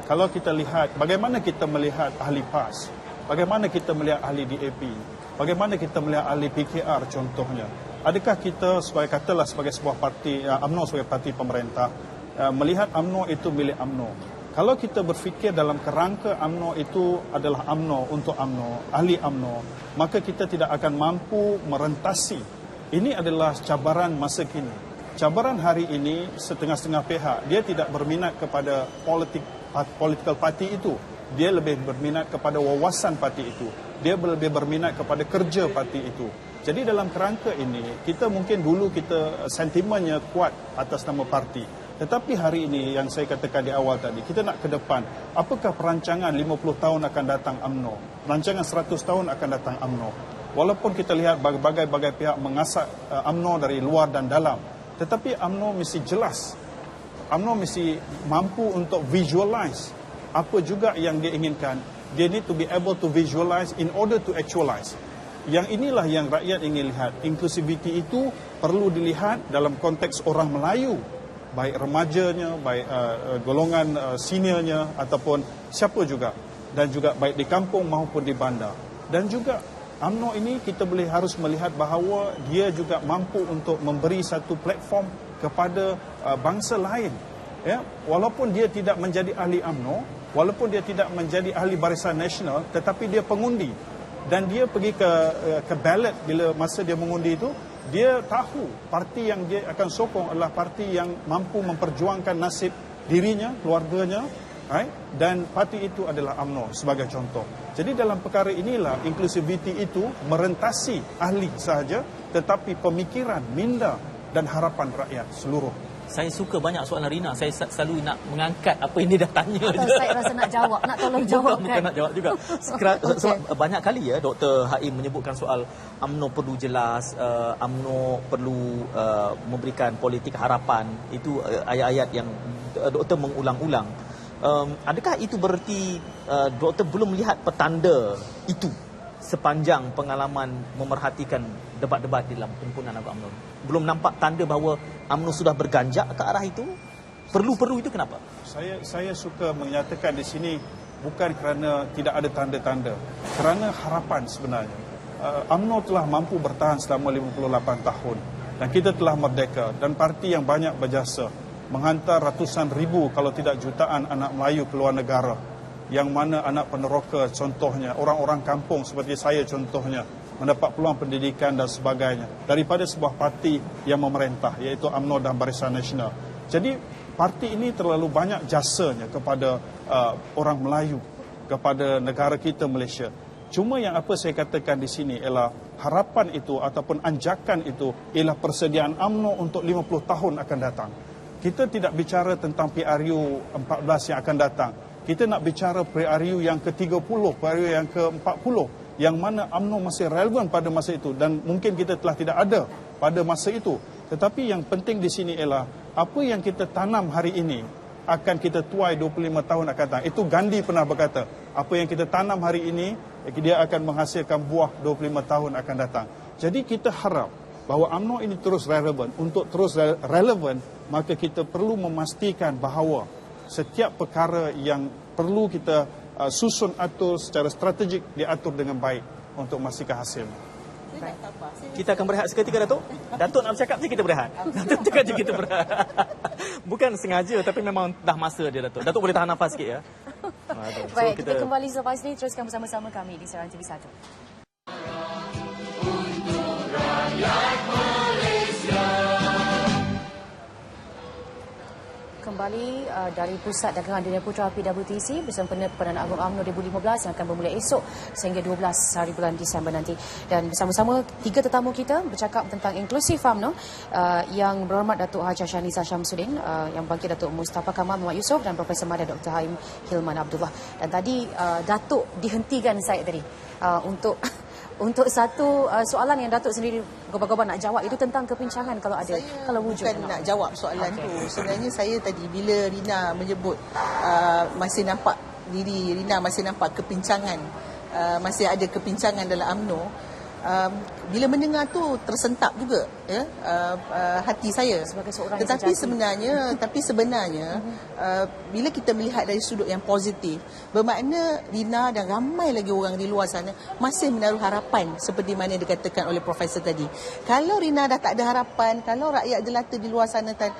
Kalau kita lihat bagaimana kita melihat ahli PAS, bagaimana kita melihat ahli DAP, bagaimana kita melihat ahli PKR contohnya. Adakah kita sebagai sebuah parti UMNO sebagai parti pemerintah melihat UMNO itu milik UMNO? Kalau kita berfikir dalam kerangka UMNO itu adalah UMNO untuk UMNO, ahli UMNO, maka kita tidak akan mampu merentasi. Ini adalah cabaran masa kini. Cabaran hari ini setengah-setengah pihak, dia tidak berminat kepada political party itu. Dia lebih berminat kepada wawasan parti itu. Dia lebih berminat kepada kerja parti itu. Jadi dalam kerangka ini, kita mungkin dulu kita sentimennya kuat atas nama parti. Tetapi hari ini yang saya katakan di awal tadi, kita nak ke depan. Apakah perancangan 50 tahun akan datang UMNO? Perancangan 100 tahun akan datang UMNO. Walaupun kita lihat berbagai-bagai pihak mengasak UMNO dari luar dan dalam. Tetapi UMNO mesti jelas. UMNO mesti mampu untuk visualize apa juga yang dia inginkan. They need to be able to visualize in order to actualize. Yang inilah yang rakyat ingin lihat. Inklusiviti itu perlu dilihat dalam konteks orang Melayu, baik remajanya, baik golongan seniornya ataupun siapa juga, dan juga baik di kampung maupun di bandar. Dan juga UMNO ini kita harus melihat bahawa dia juga mampu untuk memberi satu platform kepada bangsa lain. Ya, walaupun dia tidak menjadi ahli UMNO, walaupun dia tidak menjadi ahli Barisan Nasional, tetapi dia pengundi. Dan dia pergi ke ballot bila masa dia mengundi itu, dia tahu parti yang dia akan sokong adalah parti yang mampu memperjuangkan nasib dirinya, keluarganya, right? Dan parti itu adalah UMNO sebagai contoh. Jadi dalam perkara inilah inklusiviti itu merentasi ahli sahaja, tetapi pemikiran, minda dan harapan rakyat seluruh. Saya suka banyak soalan Rina. Saya selalu nak mengangkat apa yang dia dah tanya. Atau saya rasa nak jawab, nak tolong jawab kan? Bukan nak jawab juga. Sebab banyak kali ya Dr. Haim menyebutkan soal UMNO perlu jelas, UMNO perlu memberikan politik harapan. Itu ayat-ayat yang Dr. mengulang-ulang. Adakah itu bererti Dr. belum melihat petanda itu sepanjang pengalaman memerhatikan debat-debat di dalam Perhimpunan Agung UMNO? Belum nampak tanda bahawa UMNO sudah berganjak ke arah itu? Perlu itu kenapa? Saya suka menyatakan di sini bukan kerana tidak ada tanda-tanda, kerana harapan sebenarnya. UMNO telah mampu bertahan selama 58 tahun dan kita telah merdeka, dan parti yang banyak berjasa menghantar ratusan ribu kalau tidak jutaan anak Melayu ke luar negara, yang mana anak peneroka contohnya, orang-orang kampung seperti saya contohnya, mendapat peluang pendidikan dan sebagainya daripada sebuah parti yang memerintah, iaitu UMNO dan Barisan Nasional. Jadi parti ini terlalu banyak jasanya kepada orang Melayu, kepada negara kita Malaysia. Cuma yang apa saya katakan di sini ialah harapan itu ataupun anjakan itu ialah persediaan UMNO untuk 50 tahun akan datang. Kita tidak bicara tentang PRU 14 yang akan datang. Kita nak bicara PRU yang ke-30, PRU yang ke-40, yang mana UMNO masih relevan pada masa itu dan mungkin kita telah tidak ada pada masa itu. Tetapi yang penting di sini ialah apa yang kita tanam hari ini akan kita tuai 25 tahun akan datang. Itu Gandhi pernah berkata, apa yang kita tanam hari ini dia akan menghasilkan buah 25 tahun akan datang. Jadi kita harap bahawa UMNO ini terus relevan. Untuk terus relevan, maka kita perlu memastikan bahawa setiap perkara yang perlu kita susun atur secara strategik diatur dengan baik untuk memastikan hasilnya. Kita akan berehat seketika, Datuk. Datuk nak bercakap je kita berehat. Datuk cakap je kita berehat. Bukan sengaja tapi memang dah masa dia, Datuk. Datuk boleh tahan nafas sikit ya. Baik, kita kembali selepas ini teruskan bersama-sama kami di siaran TV1. Kembali dari Pusat Dagangan Dunia Putra PWTC bersama Perdana Agung UMNO 2015 yang akan bermula esok sehingga 12 hari bulan Disember nanti. Dan bersama-sama tiga tetamu kita bercakap tentang inklusif UMNO yang berhormat Datuk Haji Shaniza Syamsuddin, yang bangkit Datuk Mustafa Kamal Muhammad Yusof dan Profesor Madya Dr. Haim Hilman Abdullah. Dan tadi Datuk dihentikan saya tadi untuk satu soalan yang Datuk sendiri gobar-gobar nak jawab, itu tentang kepincangan kalau ada, kalau wujud. Bukan nak jawab soalan tu. Sebenarnya saya tadi bila Rina menyebut masih nampak diri Rina masih nampak kepincangan, masih ada kepincangan dalam UMNO. Bila mendengar tu tersentak juga ya hati saya sebagai seorang tetapi sebenarnya bila kita melihat dari sudut yang positif, bermakna Rina dan ramai lagi orang di luar sana masih menaruh harapan seperti mana dikatakan oleh Profesor tadi. Kalau Rina dah tak ada harapan, kalau rakyat jelata di luar sana tak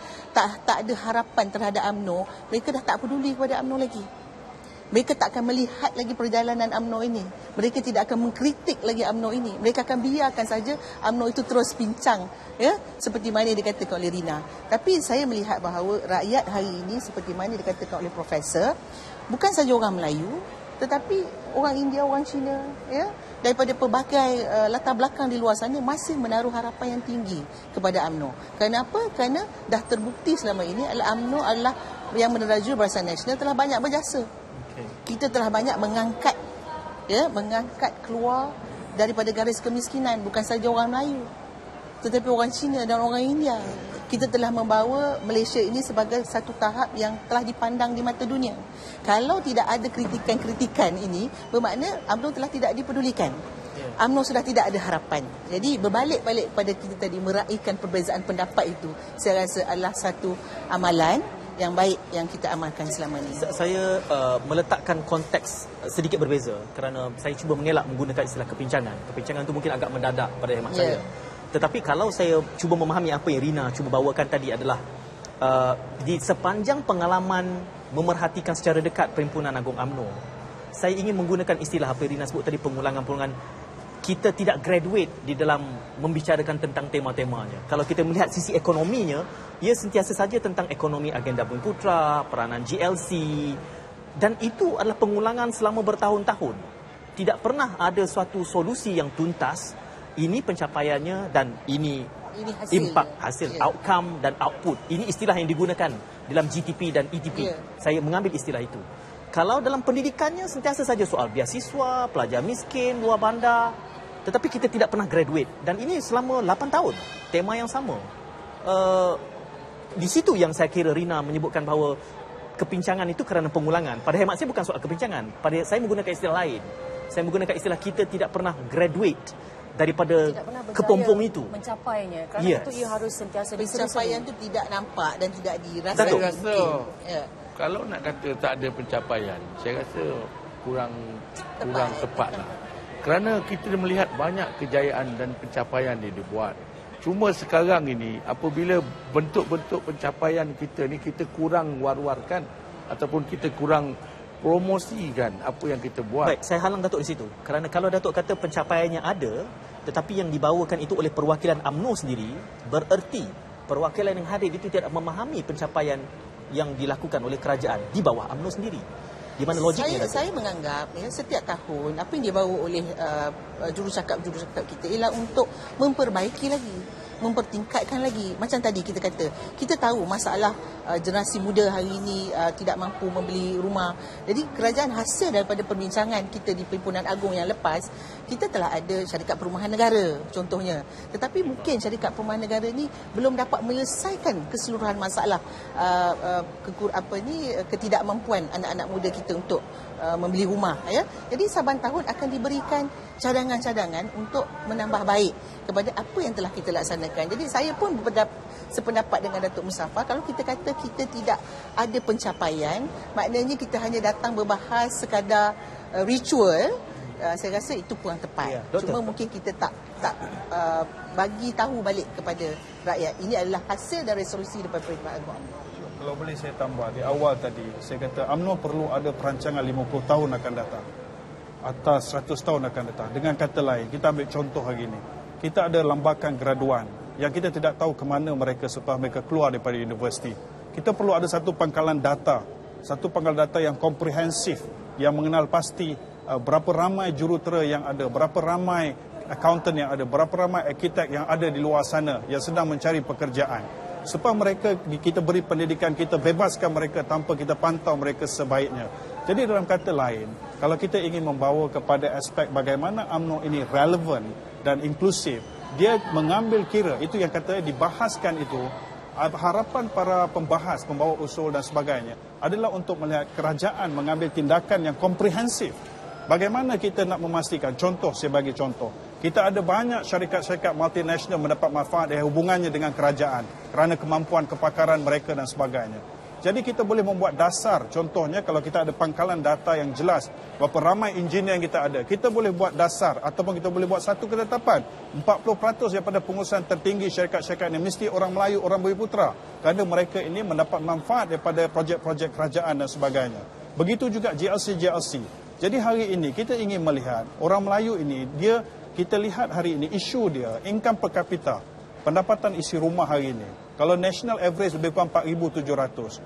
ada harapan terhadap UMNO, mereka dah tak peduli kepada UMNO lagi. Mereka tak akan melihat lagi perjalanan UMNO ini. Mereka tidak akan mengkritik lagi UMNO ini. Mereka akan biarkan saja UMNO itu terus pincang, ya, seperti mana dikatakan oleh Rina. Tapi saya melihat bahawa rakyat hari ini seperti mana dikatakan oleh Profesor, bukan saja orang Melayu, tetapi orang India, orang Cina, ya, daripada pelbagai latar belakang di luar sana masih menaruh harapan yang tinggi kepada UMNO. Kenapa? Kerana dah terbukti selama ini UMNO adalah yang meneraju Barisan Nasional telah banyak berjasa. Kita telah banyak mengangkat keluar daripada garis kemiskinan bukan saja orang Melayu tetapi orang Cina dan orang India. Kita telah membawa Malaysia ini sebagai satu tahap yang telah dipandang di mata dunia. Kalau tidak ada kritikan-kritikan ini, bermakna UMNO telah tidak dipedulikan. UMNO sudah tidak ada harapan. Jadi berbalik-balik pada kita tadi meraihkan perbezaan pendapat itu, saya rasa adalah satu amalan yang baik yang kita amalkan selama ini. Saya meletakkan konteks sedikit berbeza kerana saya cuba mengelak menggunakan istilah kepincangan. Kepincangan itu mungkin agak mendadak pada hemat saya. Tetapi kalau saya cuba memahami apa yang Rina cuba bawakan tadi adalah di sepanjang pengalaman memerhatikan secara dekat Perhimpunan Agung UMNO, saya ingin menggunakan istilah apa yang Rina sebut tadi, pengulangan-pengulangan. Kita tidak graduate di dalam membicarakan tentang tema-temanya. Kalau kita melihat sisi ekonominya, ia sentiasa saja tentang ekonomi agenda Bumi Putra, peranan GLC, dan itu adalah pengulangan selama bertahun-tahun. Tidak pernah ada suatu solusi yang tuntas. Ini pencapaiannya dan ini impact, hasil, outcome dan output. Ini istilah yang digunakan dalam GTP dan ETP. Saya mengambil istilah itu. Kalau dalam pendidikannya sentiasa saja soal beasiswa, pelajar miskin, luar bandar. Tetapi kita tidak pernah graduate. Dan ini selama 8 tahun. Tema yang sama. Di situ yang saya kira Rina menyebutkan bahawa kepincangan itu kerana pengulangan. Pada hemat saya bukan soal kepincangan. Pada saya menggunakan istilah lain. Saya menggunakan istilah kita tidak pernah graduate daripada kepompong itu. Mencapainya. Kerana itu ia harus sentiasa pencapaian itu tidak nampak dan tidak dirasa. Saya rasa kalau nak kata tak ada pencapaian, saya rasa kurang tepat lah. Kerana kita melihat banyak kejayaan dan pencapaian yang dibuat. Cuma sekarang ini apabila bentuk-bentuk pencapaian kita ni kita kurang war-warkan ataupun kita kurang promosikan apa yang kita buat. Baik, saya halang Datuk di situ. Kerana kalau Datuk kata pencapaiannya ada, tetapi yang dibawakan itu oleh perwakilan UMNO sendiri, bererti perwakilan yang hadir itu tidak memahami pencapaian yang dilakukan oleh kerajaan di bawah UMNO sendiri. Di mana logiknya? Saya menganggap setiap tahun apa yang dibawa oleh jurucakap kita ialah untuk memperbaiki lagi, mempertingkatkan lagi. Macam tadi kita kata, kita tahu masalah generasi muda hari ini tidak mampu membeli rumah. Jadi kerajaan hasil daripada perbincangan kita di Perhimpunan Agung yang lepas, kita telah ada syarikat perumahan negara contohnya. Tetapi mungkin syarikat perumahan negara ni belum dapat menyelesaikan keseluruhan masalah ketidakmampuan anak-anak muda kita untuk membeli rumah, ya. Jadi saban tahun akan diberikan cadangan-cadangan untuk menambah baik kepada apa yang telah kita laksanakan. Jadi saya pun sependapat dengan Datuk Musaffar, kalau kita kata kita tidak ada pencapaian, maknanya kita hanya datang berbahas sekadar ritual. Saya rasa itu kurang tepat. Ya, cuma mungkin kita tak bagi tahu balik kepada rakyat. Ini adalah hasil dan resolusi daripada Perhimpunan Agung. Kalau boleh saya tambah, di awal tadi saya kata UMNO perlu ada perancangan 50 tahun akan datang, atas 100 tahun akan datang. Dengan kata lain, kita ambil contoh hari ini, kita ada lambakan graduan yang kita tidak tahu ke mana mereka setelah mereka keluar daripada universiti. Kita perlu ada satu pangkalan data yang komprehensif, yang mengenal pasti berapa ramai jurutera yang ada, berapa ramai accountant yang ada, berapa ramai arkitek yang ada di luar sana yang sedang mencari pekerjaan. Supaya mereka, kita beri pendidikan, kita bebaskan mereka tanpa kita pantau mereka sebaiknya. Jadi dalam kata lain, kalau kita ingin membawa kepada aspek bagaimana UMNO ini relevan dan inklusif, dia mengambil kira, itu yang katanya dibahaskan itu, harapan para pembahas, pembawa usul dan sebagainya adalah untuk melihat kerajaan mengambil tindakan yang komprehensif. Bagaimana kita nak memastikan, contoh, saya bagi contoh, kita ada banyak syarikat-syarikat multinasional mendapat manfaat yang hubungannya dengan kerajaan kerana kemampuan kepakaran mereka dan sebagainya. Jadi kita boleh membuat dasar, contohnya kalau kita ada pangkalan data yang jelas, berapa ramai engineer yang kita ada, kita boleh buat dasar ataupun kita boleh buat satu ketetapan, 40% daripada pengurusan tertinggi syarikat-syarikat ini mesti orang Melayu, orang Bumiputera, kerana mereka ini mendapat manfaat daripada projek-projek kerajaan dan sebagainya. Begitu juga GLC. Jadi hari ini kita ingin melihat orang Melayu ini, kita lihat hari ini isu dia, income per capita, pendapatan isi rumah hari ini. Kalau national average lebih kurang 4,700.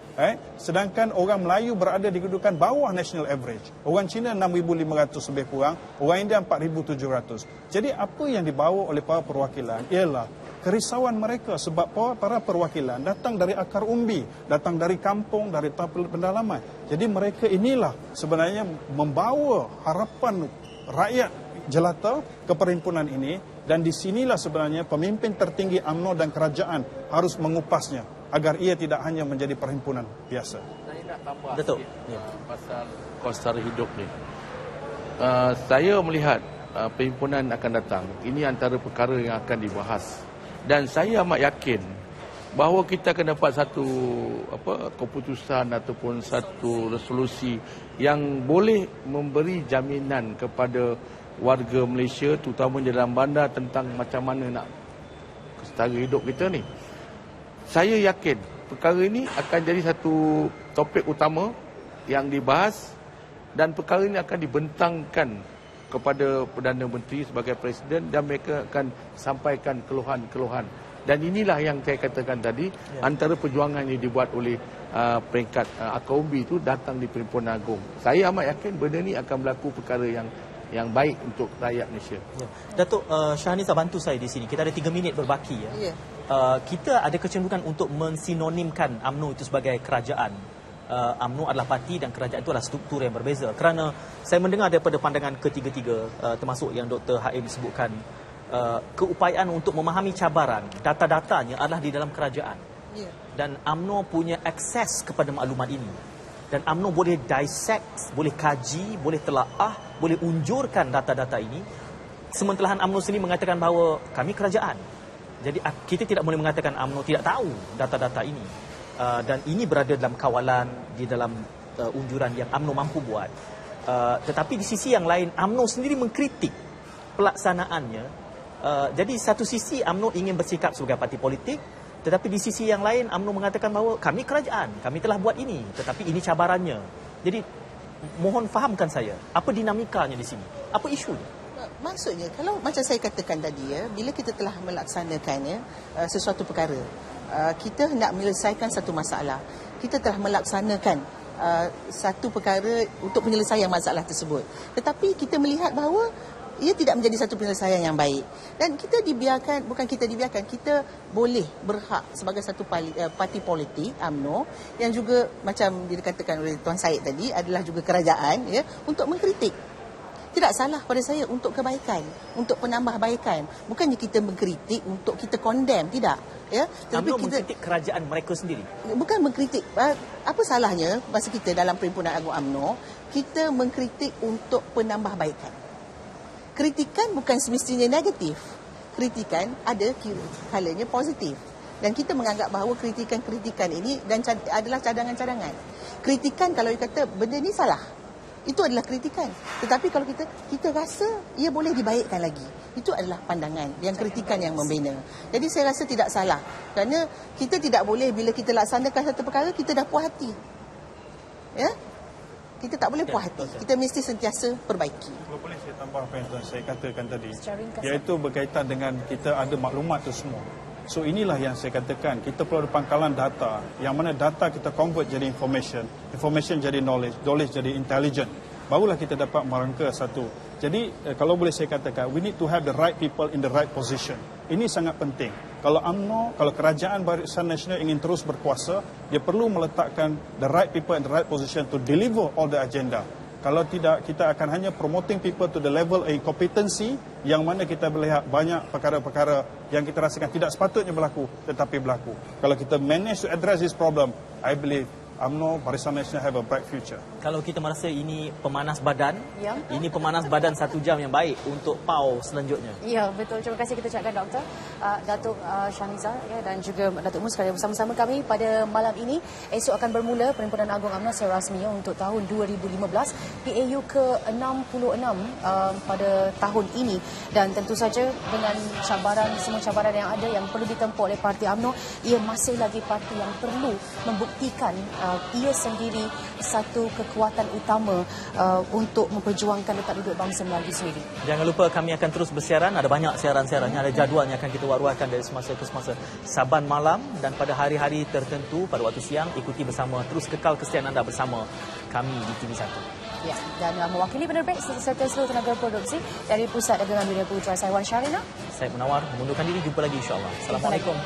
Sedangkan orang Melayu berada di kedudukan bawah national average. Orang Cina 6,500 lebih kurang, orang India 4,700. Jadi apa yang dibawa oleh para perwakilan ialah kerisauan mereka sebab para perwakilan datang dari akar umbi, datang dari kampung, dari pendalaman. Jadi mereka inilah sebenarnya membawa harapan rakyat jelata ke perhimpunan ini, dan di sinilah sebenarnya pemimpin tertinggi UMNO dan kerajaan harus mengupasnya agar ia tidak hanya menjadi perhimpunan biasa. Saya nak tambah Datuk. Pasal kos sara hidup ni. Saya melihat perhimpunan akan datang, ini antara perkara yang akan dibahas. Dan saya amat yakin bahawa kita akan dapat satu keputusan ataupun satu resolusi yang boleh memberi jaminan kepada warga Malaysia, terutama dalam bandar, tentang macam mana nak kesetara hidup kita ni. Saya yakin perkara ini akan jadi satu topik utama yang dibahas, dan perkara ini akan dibentangkan kepada Perdana Menteri sebagai Presiden, dan mereka akan sampaikan keluhan-keluhan. Dan inilah yang saya katakan tadi, antara perjuangan yang dibuat oleh peringkat akar umbi itu datang di Perhimpunan Agung. Saya amat yakin benda ni akan berlaku perkara yang baik untuk rakyat Malaysia. Ya. Datuk Syahnisa, bantu saya di sini. Kita ada 3 minit berbaki. Ya. Kita ada kecenderungan untuk mensinonimkan UMNO itu sebagai kerajaan. UMNO adalah parti dan kerajaan itu adalah struktur yang berbeza. Kerana saya mendengar daripada pandangan ketiga-tiga, termasuk yang Dr. Haim sebutkan, keupayaan untuk memahami cabaran, data-datanya adalah di dalam kerajaan. Ya. Dan UMNO punya akses kepada maklumat ini. Dan UMNO boleh dissect, boleh kaji, boleh telaah, boleh unjurkan data-data ini. Sementara UMNO sendiri mengatakan bahawa kami kerajaan. Jadi kita tidak boleh mengatakan UMNO tidak tahu data-data ini. Dan ini berada dalam kawalan, di dalam unjuran yang UMNO mampu buat. Tetapi di sisi yang lain, UMNO sendiri mengkritik pelaksanaannya. Jadi satu sisi UMNO ingin bersikap sebagai parti politik, tetapi di sisi yang lain UMNO mengatakan bahawa kami kerajaan, kami telah buat ini, tetapi ini cabarannya. Jadi mohon fahamkan saya, apa dinamikanya di sini? Apa isunya? Maksudnya, kalau macam saya katakan tadi, bila kita telah melaksanakannya sesuatu perkara, kita hendak menyelesaikan satu masalah, kita telah melaksanakan satu perkara untuk penyelesaian masalah tersebut. Tetapi kita melihat bahawa ia tidak menjadi satu penyelesaian yang baik. Dan kita dibiarkan, bukan kita dibiarkan, kita boleh berhak sebagai satu parti politik, UMNO, yang juga macam dikatakan oleh Tuan Syed tadi, adalah juga kerajaan, ya, untuk mengkritik. Tidak salah pada saya untuk kebaikan, untuk penambahbaikan. Bukannya kita mengkritik untuk kita condemn, tidak. Ya, UMNO mengkritik kerajaan mereka sendiri. Bukan mengkritik. Apa salahnya masa kita dalam Perhimpunan Agung UMNO, kita mengkritik untuk penambahbaikan. Kritikan bukan semestinya negatif. Kritikan ada kalanya positif. Dan kita menganggap bahawa kritikan-kritikan ini dan adalah cadangan-cadangan. Kritikan kalau kata benda ni salah, itu adalah kritikan. Tetapi kalau kita rasa ia boleh dibaikkan lagi, itu adalah pandangan yang kritikan yang membina. Jadi saya rasa tidak salah. Kerana kita tidak boleh bila kita laksanakan satu perkara, kita dah puas hati. Ya? Kita tak boleh puas hati. Kita mesti sentiasa perbaiki. Kalau boleh saya tambah apa yang saya katakan tadi, iaitu berkaitan dengan kita ada maklumat itu semua. So inilah yang saya katakan, kita perlu ada pangkalan data, yang mana data kita convert jadi information, information jadi knowledge, knowledge jadi intelligent. Barulah kita dapat merangka satu. Jadi kalau boleh saya katakan, we need to have the right people in the right position. Ini sangat penting. Kalau UMNO, kalau kerajaan Barisan Nasional ingin terus berkuasa, dia perlu meletakkan the right people in the right position to deliver all the agenda. Kalau tidak, kita akan hanya promoting people to the level of incompetency, yang mana kita melihat banyak perkara-perkara yang kita rasakan tidak sepatutnya berlaku, tetapi berlaku. Kalau kita manage to address this problem, I believe UMNO, Barisan Nasional have a bright future. Kalau kita merasa ini pemanas badan, ini pemanas badan 1 jam yang baik untuk PAU selanjutnya. Ya, betul. Terima kasih kita ucapkan Dr. Datuk Shaniza, ya, dan juga Datuk Mus sekali bersama-sama kami pada malam ini. Esok akan bermula Perhimpunan Agung UMNO secara rasmi untuk tahun 2015, PAU ke-66 pada tahun ini. Dan tentu saja dengan semua cabaran yang ada yang perlu ditempuh oleh Parti UMNO, ia masih lagi parti yang perlu membuktikan ia sendiri satu kekuatan utama untuk memperjuangkan letak duduk bangsa Melayu sendiri. Jangan lupa kami akan terus bersiaran. Ada banyak siaran-siarannya, ada jadualnya akan kita war-warkan dari semasa ke semasa. Saban malam dan pada hari-hari tertentu pada waktu siang, ikuti bersama, terus kekal kesetiaan anda bersama kami di TV1. Ya, dan mewakili penerbit serta seluruh tenaga produksi dari Pusat Dagangan Dunia Putra, saya Wan Syarina. Saya Munawar, mengundurkan diri. Jumpa lagi insya-Allah. Assalamualaikum.